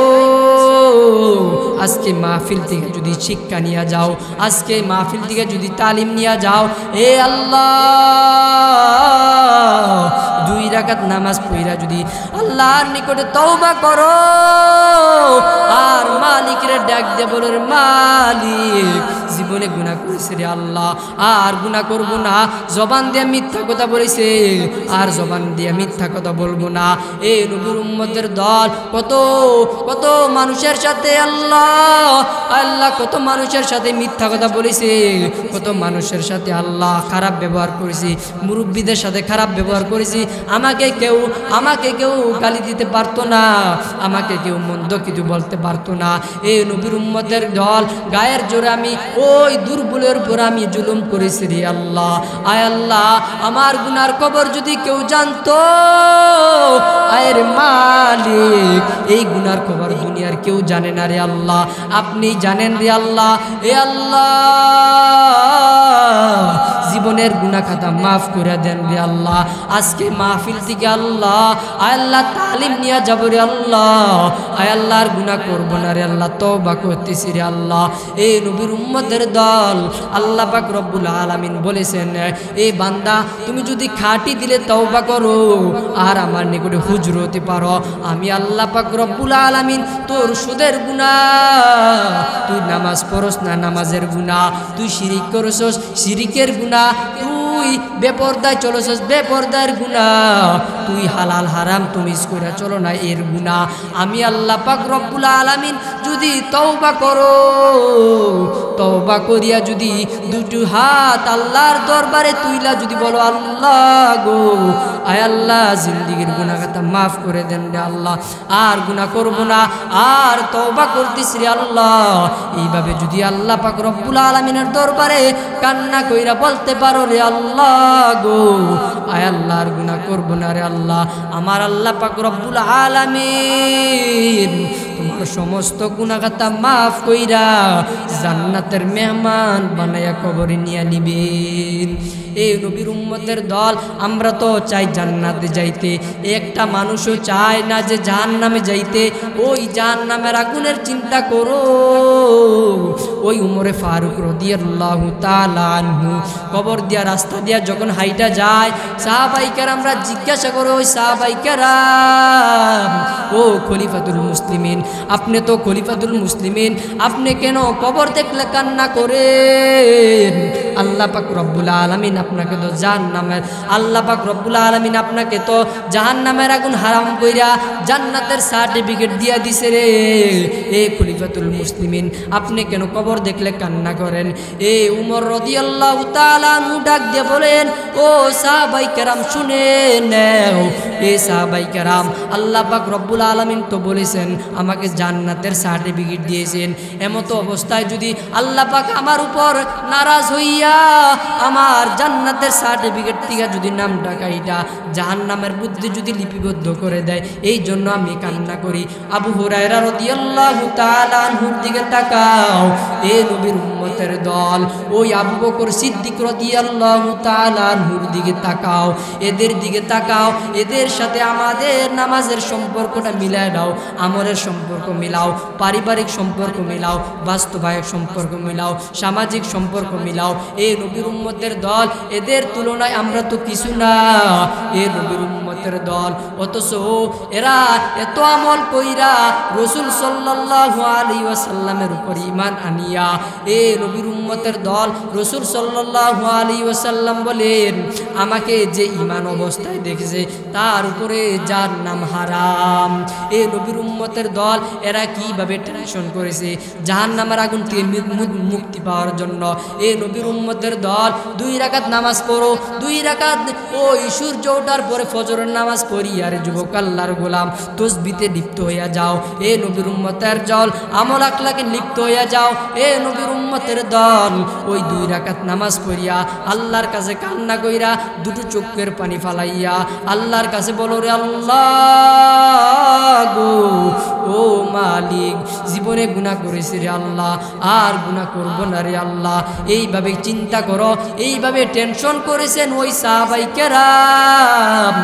আজকে মাহফিল থেকে যদি শিক্ষা নিয়ে যাও, আজকে মাহফিল থেকে যদি তালিম নিয়ে যাও, এ আল্লাহ 2 রাকাত নামাজ পড়া যদি আল্লাহর নিকটে তওবা করো আর মালিকের ডাক দে বলো, মালিক জীবনে গুনাহ করেছে রে আল্লাহ, আর গুনাহ করব না, জবান দিয়ে মিথ্যা কথা বলেছে আর জবান দিয়ে মিথ্যা কথা বলবো না। এই নবীর উম্মতের দল কত মানুষের সাথে আল্লাহ কত মানুষের সাথে মিথ্যা কথা বলেছে, কত মানুষের সাথে আল্লাহ খারাপ ব্যবহার করেছি, মুরব্বীদের সাথে খারাপ ব্যবহার করেছি, আমাকে কেউ গালি দিতে পারতো না, আমাকে কেউ মন্দ কিছু বলতে পারতো না। এই নবীর উম্মতের দল গায়ের জোরে আমি ওই দুর্বলের উপর আমি জুলুম করেছি রে আল্লাহ। আয় আল্লাহ, আমার গুনার খবর যদি কেউ জানতো, আয়ের মালিক এই গুনার খবর দুনিয়ার কেউ জানে না রে আল্লাহ, আপনি জানেন রে আল্লাহ। এ আল্লাহ, জীবনের জীবনের গুনাহ খাতা মাফ করে দেন রে আল্লাহ। আজকে মাহফিল থেকে আল্লাহ আয় আল্লাহ তালিম নিয়ে যাব রে আল্লাহ, আয় আল্লাহর গুনাহ করব না রে আল্লাহ, তওবা করতেছি রে আল্লাহ। এই নবীর উম্মতের দল আল্লাহ পাক রব্বুল আলামিন বলেছেন, এই বান্দা তুমি যদি খাঁটি দিলে তওবা করো আর আমার নিকটে হুজুর হতে পারো, আমি আল্লাহ পাক রব্বুল আলামিন তোর সুদের গুনাহ, তুই নামাজ পড়স না নামাজের গুনাহ, তুই শিরিক করছস শিরিকের গুনাহ, তুই বেপরদায় চলছস বেপরদার গুনাহ, তুই হালাল হারাম তুমি করে চলো না এর গুনাহ, আমি আল্লাহ পাক রব্বুল আলামিন যদি তওবা করো, তওবা করিয়া যদি দুটো হাত আল্লাহর দরবারে তুইলা যদি বলো আল্লাহ গো আয় আল্লাহ জিন্দেগীর গুনাহ খাতা মাফ করে দেন রে আল্লাহ, আর গুনাহ করব না, আর তওবা করতেছি রে আল্লাহ, এইভাবে যদি আল্লাহ পাক রব্বুল আলামিনের দরবারে কান্না কইরা বলতে পারো রে আল্লাহ গো আয় আল্লাহর গুনাহ করব না রে আল্লাহ, আমার আল্লাহ পাক রব্বুল আলামিন তোমার সমস্ত গুনাহ খাতা মাফ কইরা জান্নাতের মেহমান বানায়া কবরে নিয়ে নিবেন। এই নবীর উম্মতের দল আমরা তো চাই জান্নাতে যাইতে, একটা মানুষও চায় না যে জাহান্নামে যাইতে। ওই জাহান্নামের আগুনের চিন্তা করো, ওই উমরে ফারুক রাদিয়াল্লাহু তাআলা আনহু কবর দিয়া রাস্তা দিয়া যখন হাইটা যায়, সাহাবায়ে কেরামরা জিজ্ঞাসা করে, ওই সাহাবায়ে কেরাম ও খলিফাতুল মুসলিমিন, আপনি তো খলিফাতুল মুসলিমিন, আপনি কেন কবর দেখলে কান্না করেন? আল্লাহ পাক রব্বুল আলামিন আপনাকে তো জাহান্নামের, আল্লাহ পাক রব্বুল আলামিন আপনাকে তো জাহান্নামের আগুন হারাম কইরা জান্নাতের সার্টিফিকেট দিয়া দিছে রে। এ খলিফাতুল মুসলিমিন, আপনি কেন কবর দেখলে কান্না করেন? এ উমর রাদিয়াল্লাহু তাআলা আনহু ডাক দিয়ে বলেন, ও সাহাবায়ে কেরাম শুনে নাও, এ সাহাবায়ে কেরাম, আল্লাহ পাক রব্বুল আলামিন তো বলেছেন আমাকে জান্নাতের সার্টিফিকেট দিয়েছেন, এমতো অবস্থায় যদি আল্লাহ পাক আমার উপর নারাজ হইয়া আমার জান্নাতের সার্টিফিকেট থেকে যদি নাম ডাকাইটা জাহান্নামের বুদ্ধি যদি লিপিবদ্ধ করে দেয়, এই জন্য আমি কান্না করি। আবু হুরায়রা রাদিয়াল্লাহু তাআলা আনহুর দিকে তাকাও, এ নবীর উম্মতের দল, ওই আবু বকর সিদ্দিক রাদিয়াল্লাহু তাআলা আনহুর দিকে তাকাও, এদের দিকে তাকাও, এদের সাথে আমাদের নামাজের সম্পর্কটা মিলায় দাও, আমলের সম্পর্ক মিলাও, পারিবারিক সম্পর্ক মিলাও, বাস্তবায়ক সম্পর্ক মিলাও, সামাজিক সম্পর্ক মিলাও। এই নবীর উম্মতের দল, এদের তুলনায় আমরা তো কিছু না। এ নবীর উম্মতের দল, অথচ এরা এত আমল কইরা রাসূল সাল্লাল্লাহু আলাইহি ওয়াসাল্লামের উপর ঈমান আনিয়া, এ নবীর উম্মতের দল, রাসূল সাল্লাল্লাহু আলাইহি ওয়াসাল্লাম বলেন আমাকে যে ঈমান অবস্থায় দেখেছে তার উপরে যার নাম হারাম। এ নবীর উম্মতের দল, এরা কিভাবে টেনশন করেছে জাহান্নামের আগুন থেকে মুক্তি পাওয়ার জন্য। এ নবীর উম্মতের দল, 2 রাকাত নামাজ পড়ো, 2 রাকাত ওই সূর্য ওঠার পরে ফজরের নামাজ পড়ি, আর যুবক আল্লাহর গোলাম তাসবিতে লিপ্ত হইয়া যাও। এ নবীর উম্মতের দল, আমল আখলাকে লিপ্ত হইয়া যাও। এ নবীর উম্মতের দল, ওই 2 রাকাত নামাজ পড়িয়া আল্লাহর কাছে কান্না কইরা 2 চোখের পানি ফালাইয়া আল্লাহর কাছে বলো রে আল্লাহ গো ও মালিক, জীবনে গুনাহ করেছি রে আল্লাহ, আর গুনাহ করব না রে আল্লাহ। এইভাবে চিন্তা করো, এইভাবে টেনশন করেছেন ওই সাহাবায়ে কেরাম।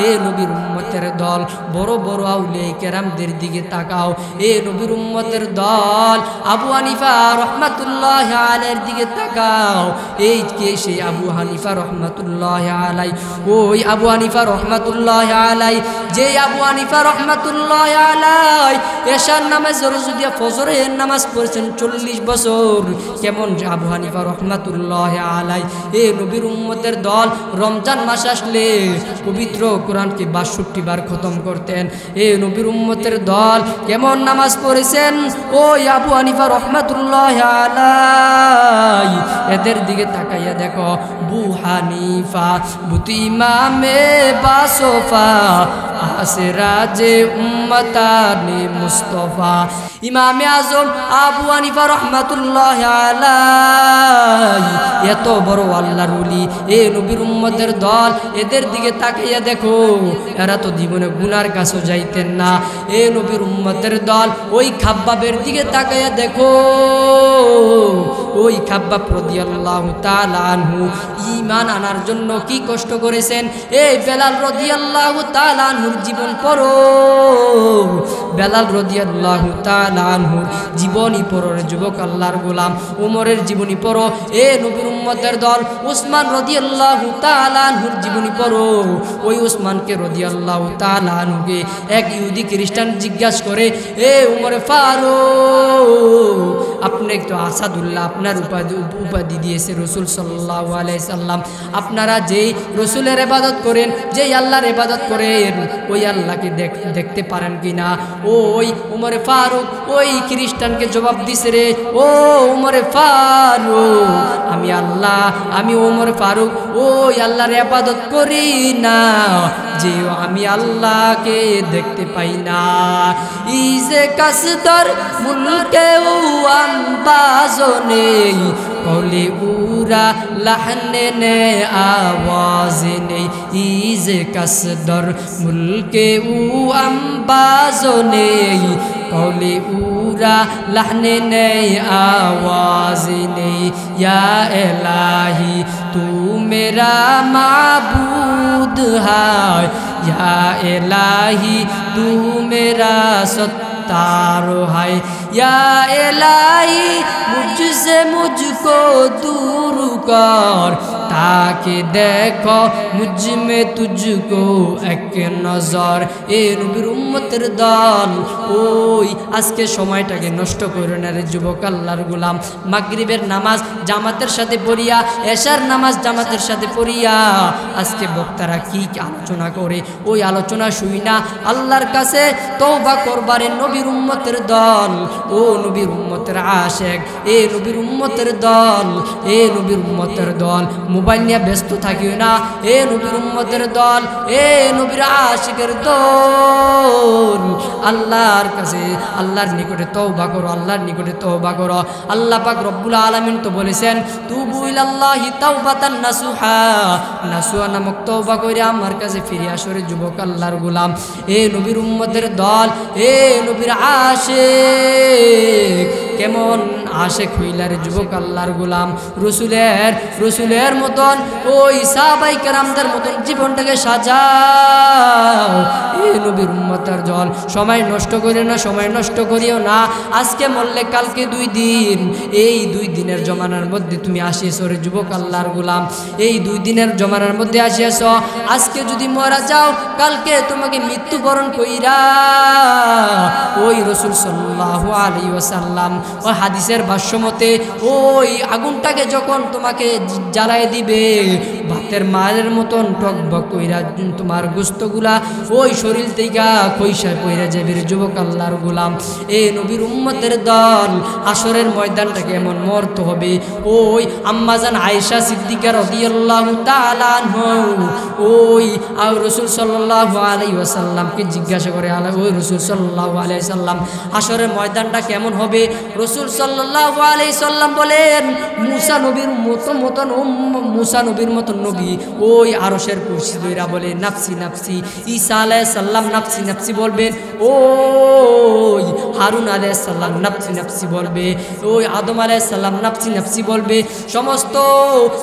এ নবীর উম্মতের দল, বড় বড় আউলিয়া কেরামদের দিকে তাকাও। এ নবীর উম্মতের দল, আবু হানিফা রাহমাতুল্লাহি আলাইহির দিকে তাকাও। এই কে সেই আবু হানিফা রাহমাতুল্লাহি আলাইহি? ওই আবু হানিফা রাহমাতুল্লাহি আলাইহি, যে আবু হানিফা রাহমাতুল্লাহি আলাইহি এশার নামাজ যদি ফজরের নামাজ পড়ছেন 40 বছর। কেমন আবু হানিফা রাহমাতুল্লাহি আলাইহি? এ নবীর উম্মতের দল, রমজান মাস আসলে পবিত্র কোরআনকে 62 বার খতম করতেন। এ নবীর উম্মতের দল, কেমন নামাজ পড়েছেন ওই আবু হানিফা রাহমাতুল্লাহি আলাইহি। এদের দিকে তাকাইয়া দেখো, আবু হানিফা বুতি ইমামে বাসফা আসরাজে উম্মতানে মুস্তাফা। ইমামে আজম আবু হানিফা রাহমাতুল্লাহি আলাইহি এত বড় আল্লাহর ওলি, এ নবীর উম্মতের দল, এদের দিকে তাকাইয়া দেখো, এরা তো জীবনে গুনার কাছেও যাইতেন না। এ নবীর উম্মতের দল, ওই খাব্বাবের দিকে তাকাইয়া দেখো, ওই খাব্বাব রাদিয়াল্লাহু তাআলা আনহু ঈমান আনার জন্য কি কষ্ট করেছেন। এই বেলাল রাদিয়াল্লাহু তাআলা আনহুর জীবন পড়ো, বেলাল রাদিয়াল্লাহু তাআলা আনহুর জীবনী পড়ো রে যুবক আল্লাহর গোলাম। উমরের জীবনী পড়ো, এ নবীর উম্মতের দল। উসমান রাদিয়াল্লাহু তাআলা আনহুর জীবনী পড়ো, ওই উসমানকে রাদিয়াল্লাহু তাআলা আনহুকে এক ইহুদি খ্রিস্টান জিজ্ঞাসা করে, এ উমরে ফারুক, আপনি তো আসাদুল্লাহ, আপনার উপাধি দিয়েছে রাসূল সাল্লাল্লাহু আলাইহি সাল্লাম, আপনারা যেই রাসূলের ইবাদত করেন, যেই আল্লাহর ইবাদত করেন, ওই আল্লাহকে দেখতে পারেন কিনা? ওই উমরে ফারুক ওই খ্রিস্টানকে জবাব দিছে, রে ও উমরে ফারুক, আমি উমরে ফারুক ওই আল্লাহর ইবাদত করি না যে আমি আল্লাহকে দেখতে পাই না। ইজে কাসদর মুলকে ও আম্বাজনে কলে উরা লাহনে নে আওয়াজ নেই। ইজে কাসদর মুলকে ও আম্বাজনে কলে উরা লাহনে নে আওয়াজ নেই। ইয়া ইলাহি তু মেরা মাবুদ है, या इलाही तू मेरा सत्तार है, या इलाही मुझसे मुझको दूर कर, ताकि देखो मुझ में तुझको एक नजर। ए नबीर उम्मतेर दल, ওই আজকে সময়টাকে নষ্ট করো না রে যুবক আল্লাহর গোলাম। মাগরিবের নামাজ জামাতের সাথে পড়িয়া, এশার নামাজ জামাতের সাথে পড়িয়া আজকে বক্তারা কি আলোচনা করে, ওই আলোচনা শুই না আল্লাহর কাছে তওবা করবারে নবীর উম্মতের দল। ও নবীর উম্মতের আশেক, এ নবীর উম্মতের দল, এ নবীর উম্মতের দল, মোবাইল নিয়ে ব্যস্ত থাকিও না। এ নবীর উম্মতের দল, এ নবীর আশিকের দল, আল্লাহর কাছে আল্লাহর নিকটে তওবা করো, আল্লাহর নিকটে তওবা করো। আল্লাহ পাক রব্বুল আলামিন তো বলেছেন, তুবু ইলাল্লাহি তাওবাতান নাসুহা, নাসুহা নামক তওবা করে আমার কাছে ফিরে আসো রে যুবক আল্লাহর গোলাম। এ নবীর উম্মতের দল, এ নবীর আশিক, কেমন আশেক হইলারে যুবক আল্লাহর গোলাম। রসুলের মতন, ওই সাহাবায়ে কেরামদের মতন জীবনটাকে সাজাও। এ নবীর উম্মতের দল, সময় নষ্ট করিও না, সময় নষ্ট করিও না। আজকে মরলে কালকে 2 দিন, এই 2 দিনের জমানার মধ্যে তুমি আসিয়েছো রে যুবক আল্লাহর গোলাম। এই 2 দিনের জমানার মধ্যে আসিয়েছো। আজকে যদি মারা যাও, কালকে তোমাকে মৃত্যুবরণ কইরা ওই রাসূল সাল্লাল্লাহু আলাইহি ওয়াসাল্লাম ও হাদিসের ভাষ্য মতে ওই আগুনটাকে যখন তোমাকে জ্বালায় দিবে, ভাতের মারের মতন টকবক কইরা তোমার গোস্তগুলা ওই শরীর থেকে কইসা কইরা যাবে রে যুবক আল্লাহর গোলাম। এ নবীর উম্মতের দল, হাসরের ময়দানটাকে এমন মরতে হবে। ওই আম্মাজান আয়েশা সিদ্দিকা রাদিয়াল্লাহু তাআলা আনহা ওই রাসূল সাল্লাল্লাহু আলাইহি ওয়াসাল্লামকে জিজ্ঞাসা করে, ওই রাসূল সাল্লাল্লাহু আলাইহি সাল্লাম হাসরের ময়দানটা কেমন হবে? রাসূল সাল্লাল্লাহু আলাইহি সাল্লাম বলেন, মুসা নবীর মতন নবী ওই আরশের কুরসি ধইরা বলে নাফসি নাফসি। ঈসা আলাইহিস সালাম নাফসি নাফসি বলবেন, ওই হারুন আলাইহিস সালাম নাফসি নাফসি বলবে, ওই আদম আলাইহিস সালাম নাফসি নাফসি বলবে, সমস্ত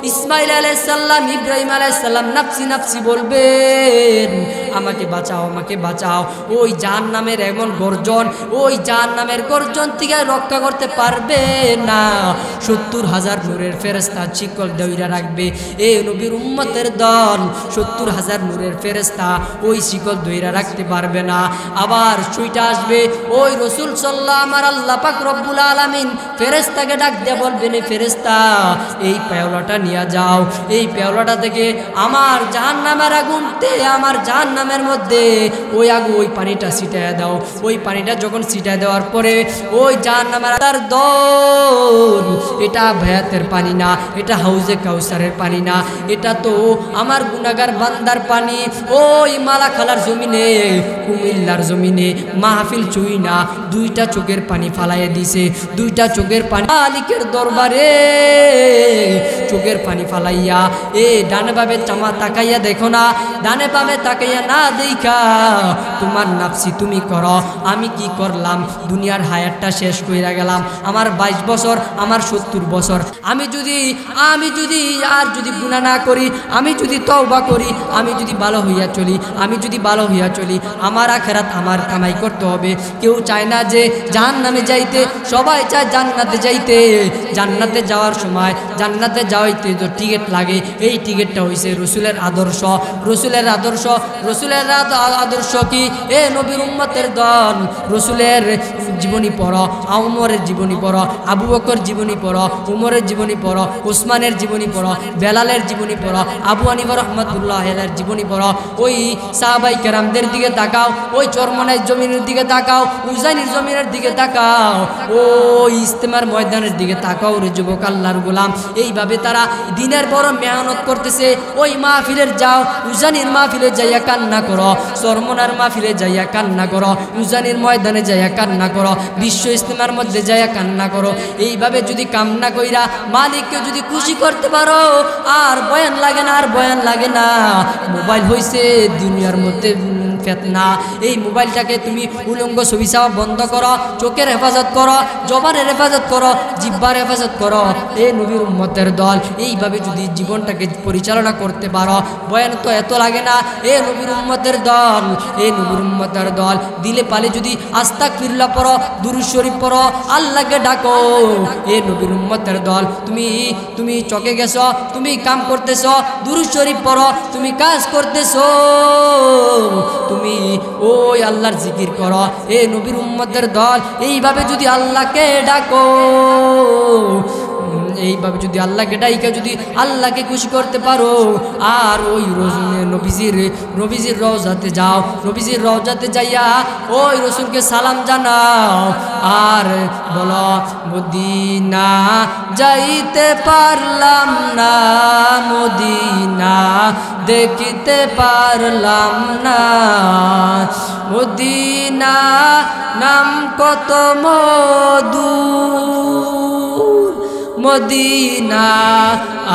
ইসমাইল আলাইহিস সালাম, ইব্রাহিম আলাইহিস সালাম নাফসি নাফসি বলবেন, আমাকে বাঁচাও, আমাকে বাঁচাও। ওই জাহান্নামের এমন গর্জন, ওই জাহান্নামের গর্জন থেকে রক্ষা করতে পারবে না। 70,000 নূরের ফেরেশতা শিকল দইরা রাখবে। এ নবীর উম্মতের দল, 70,000 নূরের ফেরেশতা ওই শিকল দইরা রাখতে পারবে না। আবার ছুইটা আসবে, ওই রাসূল সাল্লাল্লাহু আমার আল্লাহ পাক রব্বুল আলামিন ফেরেশতাকে ডাক দিয়ে বলবেন, এই ফেরেশতা এই পেওলাটা নিয়ে যাও, এই পেওলাটা থেকে আমার জাহান্নামের আগুনতে, আমার জাহান্নামের মধ্যে ওই আগুন, ওই পানিটা ছিটায় দাও। ওই পানিটা যখন ছিটায় দেওয়ার পরে ওই জাহান্নামের তার দল, এটা ভায়াতের পানি না, এটা হাউজে কাউসারের পানি না, এটা তো আমার গুনাহগার বান্দার পানি। ওই মালা খালার জমিনে, কুমিল্লার জমিনে মাহফিল চুই না, দুইটা চোখের পানি ফালাইয়া দিছে, দুইটা চোখের পানি মালিকের দরবারে চোখের পানি ফালাইয়া ডানে বামে চামা তাকাইয়া দেখো না, ডানে বামে তাকাইয়া না দেখা তোমার নাফসি তুমি করো, আমি কি করলাম, দুনিয়ার হায়াতটা শেষ কইরা গেলাম, আমার 22 বছর, আমার 70 বছর, আমি যদি আর যদি গুনাহ না করি, আমি যদি তওবা করি, আমি যদি ভালো হইয়া চলি, আমার আখিরাত আমার কামাই করতে হবে। কেউ চায় না যে জাহান্নামে যাইতে, সবাই চায় জান্নাতে যাইতে। জান্নাতে যাওয়ার সময় জান্নাতে যাওয়াইতে তো টিকিট লাগে, এই টিকিটটা হইছে রসুলের আদর্শ। রসুলের আদর্শ কি? নবীর উম্মতের দল, রসুলের জীবনী পড়ো, উমরের জীবনী পড়ো, আবু বকর জীবনী পড়ো, উমরের জীবনী পড়ো, ওসমানের জীবনী পড়ো, বেলালের জীবনী পড়ো, আবু হানিফা রাহমাতুল্লাহ আলাইহির জীবনী পড়ো, ওই সাহাবাই কেরামদের দিকে তাকাও, ওই চরমনাইর জমিনের দিকে তাকাও, উজানির জমিনের দিকে তাকাও, ওই ইস্তেমার ময়দানের দিকে তাকাও রে যুবক আল্লাহর গোলাম। এইভাবে তারা দিনের বড় মেহনত করতেছে। ওই মাহফিলের যাও, উজানির মাহফিলে যাইয়া কান্না করো, চরমনার মাহফিলে যাইয়া কান্না করো, উজানির ময়দানে যাইয়া কান্না করো, বিশ্ব ইস্তেমার মধ্যে যাইয়া কান্না করো। এইভাবে যদি কামনা কইরা মালিককে যদি খুশি করতে পারো, আর বয়ান লাগে না। মোবাইল হইছে দুনিয়ার মধ্যে ফেতনা। এই মোবাইলটাকে তুমি উলঙ্গ ছবি চাওয়া বন্ধ করো, চোখের হেফাজত করো, জবানের হেফাজত করো, জিহ্বার হেফাজত করো। নবীর উম্মতের দল এইভাবে যদি জীবনটাকে পরিচালনা করতে পারো, বয়ান তো এত লাগে না। নবীর উম্মতের দল দিলে পালে যদি আস্তাগফিরুল্লাহ পড়ো, দুরূদ শরীফ পড়ো, আল্লাহকে ডাকো। নবীর উম্মতের দল তুমি চকে গেছো, তুমি কাম করতেছো, দুরূদ শরীফ পড়ো, তুমি কাজ করতেছো, তুমি ওই আল্লাহর জিকির করো। নবীর উম্মতের দল এইভাবে যদি আল্লাহকে ডাকো, এইভাবে যদি আল্লাহকে ডাইকা যদি আল্লাহকে খুশি করতে পারো, আর ওই নবীজির রওজাতে যাও, নবীজির রওজাতে যাইয়া ওই রসুলকে সালাম জানাও, আর বলো মদিনা যাইতে পারলাম না, মদিনা দেখিতে পারলাম না, মদিনা নাম কত মধু, মদিনা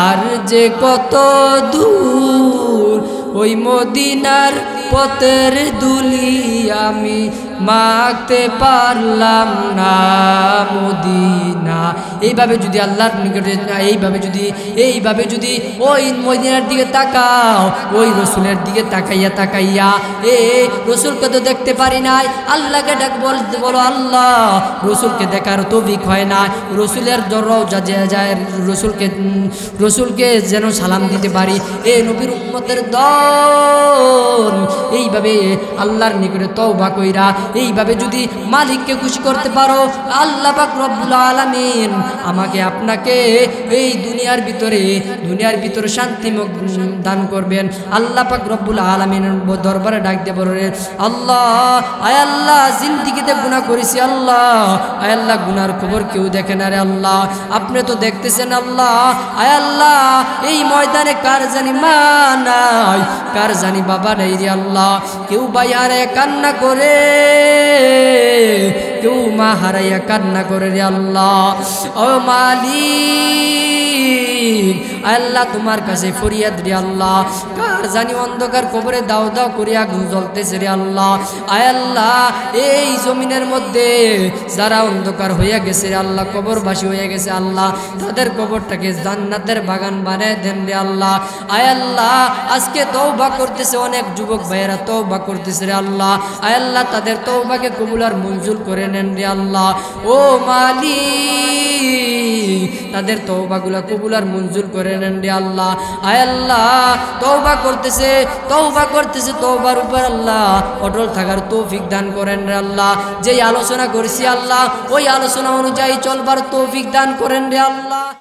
আর যে কত দূর, ওই মদিনার পথের দুলি আমি মাখতে পারলাম না, মদিনা। এইভাবে যদি আল্লাহর নিকটে এইভাবে যদি ওই মদিনার দিকে তাকাও, ওই রসুলের দিকে তাকাইয়া রসুলকে তো দেখতে পারি নাই, আল্লাহকে ডাক বলো আল্লাহ, রসুলকে দেখার তৌফিক হয় না, রসুলের রওজা যায়, রসুলকে যেন সালাম দিতে পারি। নবীর উম্মতের দল এইভাবে আল্লাহর নিকটে তওবা কইরা এইভাবে যদি মালিককে খুশি করতে পারো, আল্লাহ পাক রব্বুল আলামিন আমাকে আপনাকে এই দুনিয়ার ভিতরে শান্তি দান করবেন। আল্লাহ পাক রব্বুল আলামিনের দরবারে ডাক দিয়ে বলে, আল্লাহ আয় আল্লাহ, জিন্দেগিতে গুনাহ করেছি আল্লাহ, আয় আল্লাহ গুনার খবর কেউ দেখে না রে আল্লাহ, আপনি তো দেখতেছেন আল্লাহ, আয় আল্লাহ এই ময়দানে কার জানি মা নাই, কার জানি বাবা নাই রে আল্লাহ, কেউ ভাই হারাইয়া কান্না করে, কেউ মা হারাইয়া কান্না করে রে আল্লাহ। ও মালিক, আল্লাহ তোমার কাছে ফরিয়াদ রে আল্লাহ, কার জানি অন্ধকার কবরে দাও দাও করে আগুন জ্বলতেছে রে আল্লাহ, আয় আল্লাহ এই জমিনের মধ্যে যারা অন্ধকার হইয়া গেছে রে আল্লাহ, কবরবাসী হয়ে গেছে আল্লাহ, তাদের কবরটাকে জান্নাতের বাগান বানায় দেন রে আল্লাহ। আয় আল্লাহ আজকে তওবা করতেছে অনেক যুবক ভাইয়েরা, তওবা করতেছে রে আল্লাহ, আয় আল্লাহ তাদের তওবাকে কবুল আর মঞ্জুর করে নেন রে আল্লাহ। ও মালিক, তাদের তওবাগুলো কবুল আর মঞ্জুর করে নেন রে আল্লাহ। আয় আল্লাহ তওবা করতেছে, তওবার উপর আল্লাহ অটল থাকার তৌফিক দান করেন রে আল্লাহ। যেই আলোচনা করছি আল্লাহ, ওই আলোচনা অনুযায়ী চলবার তৌফিক দান করেন রে আল্লাহ।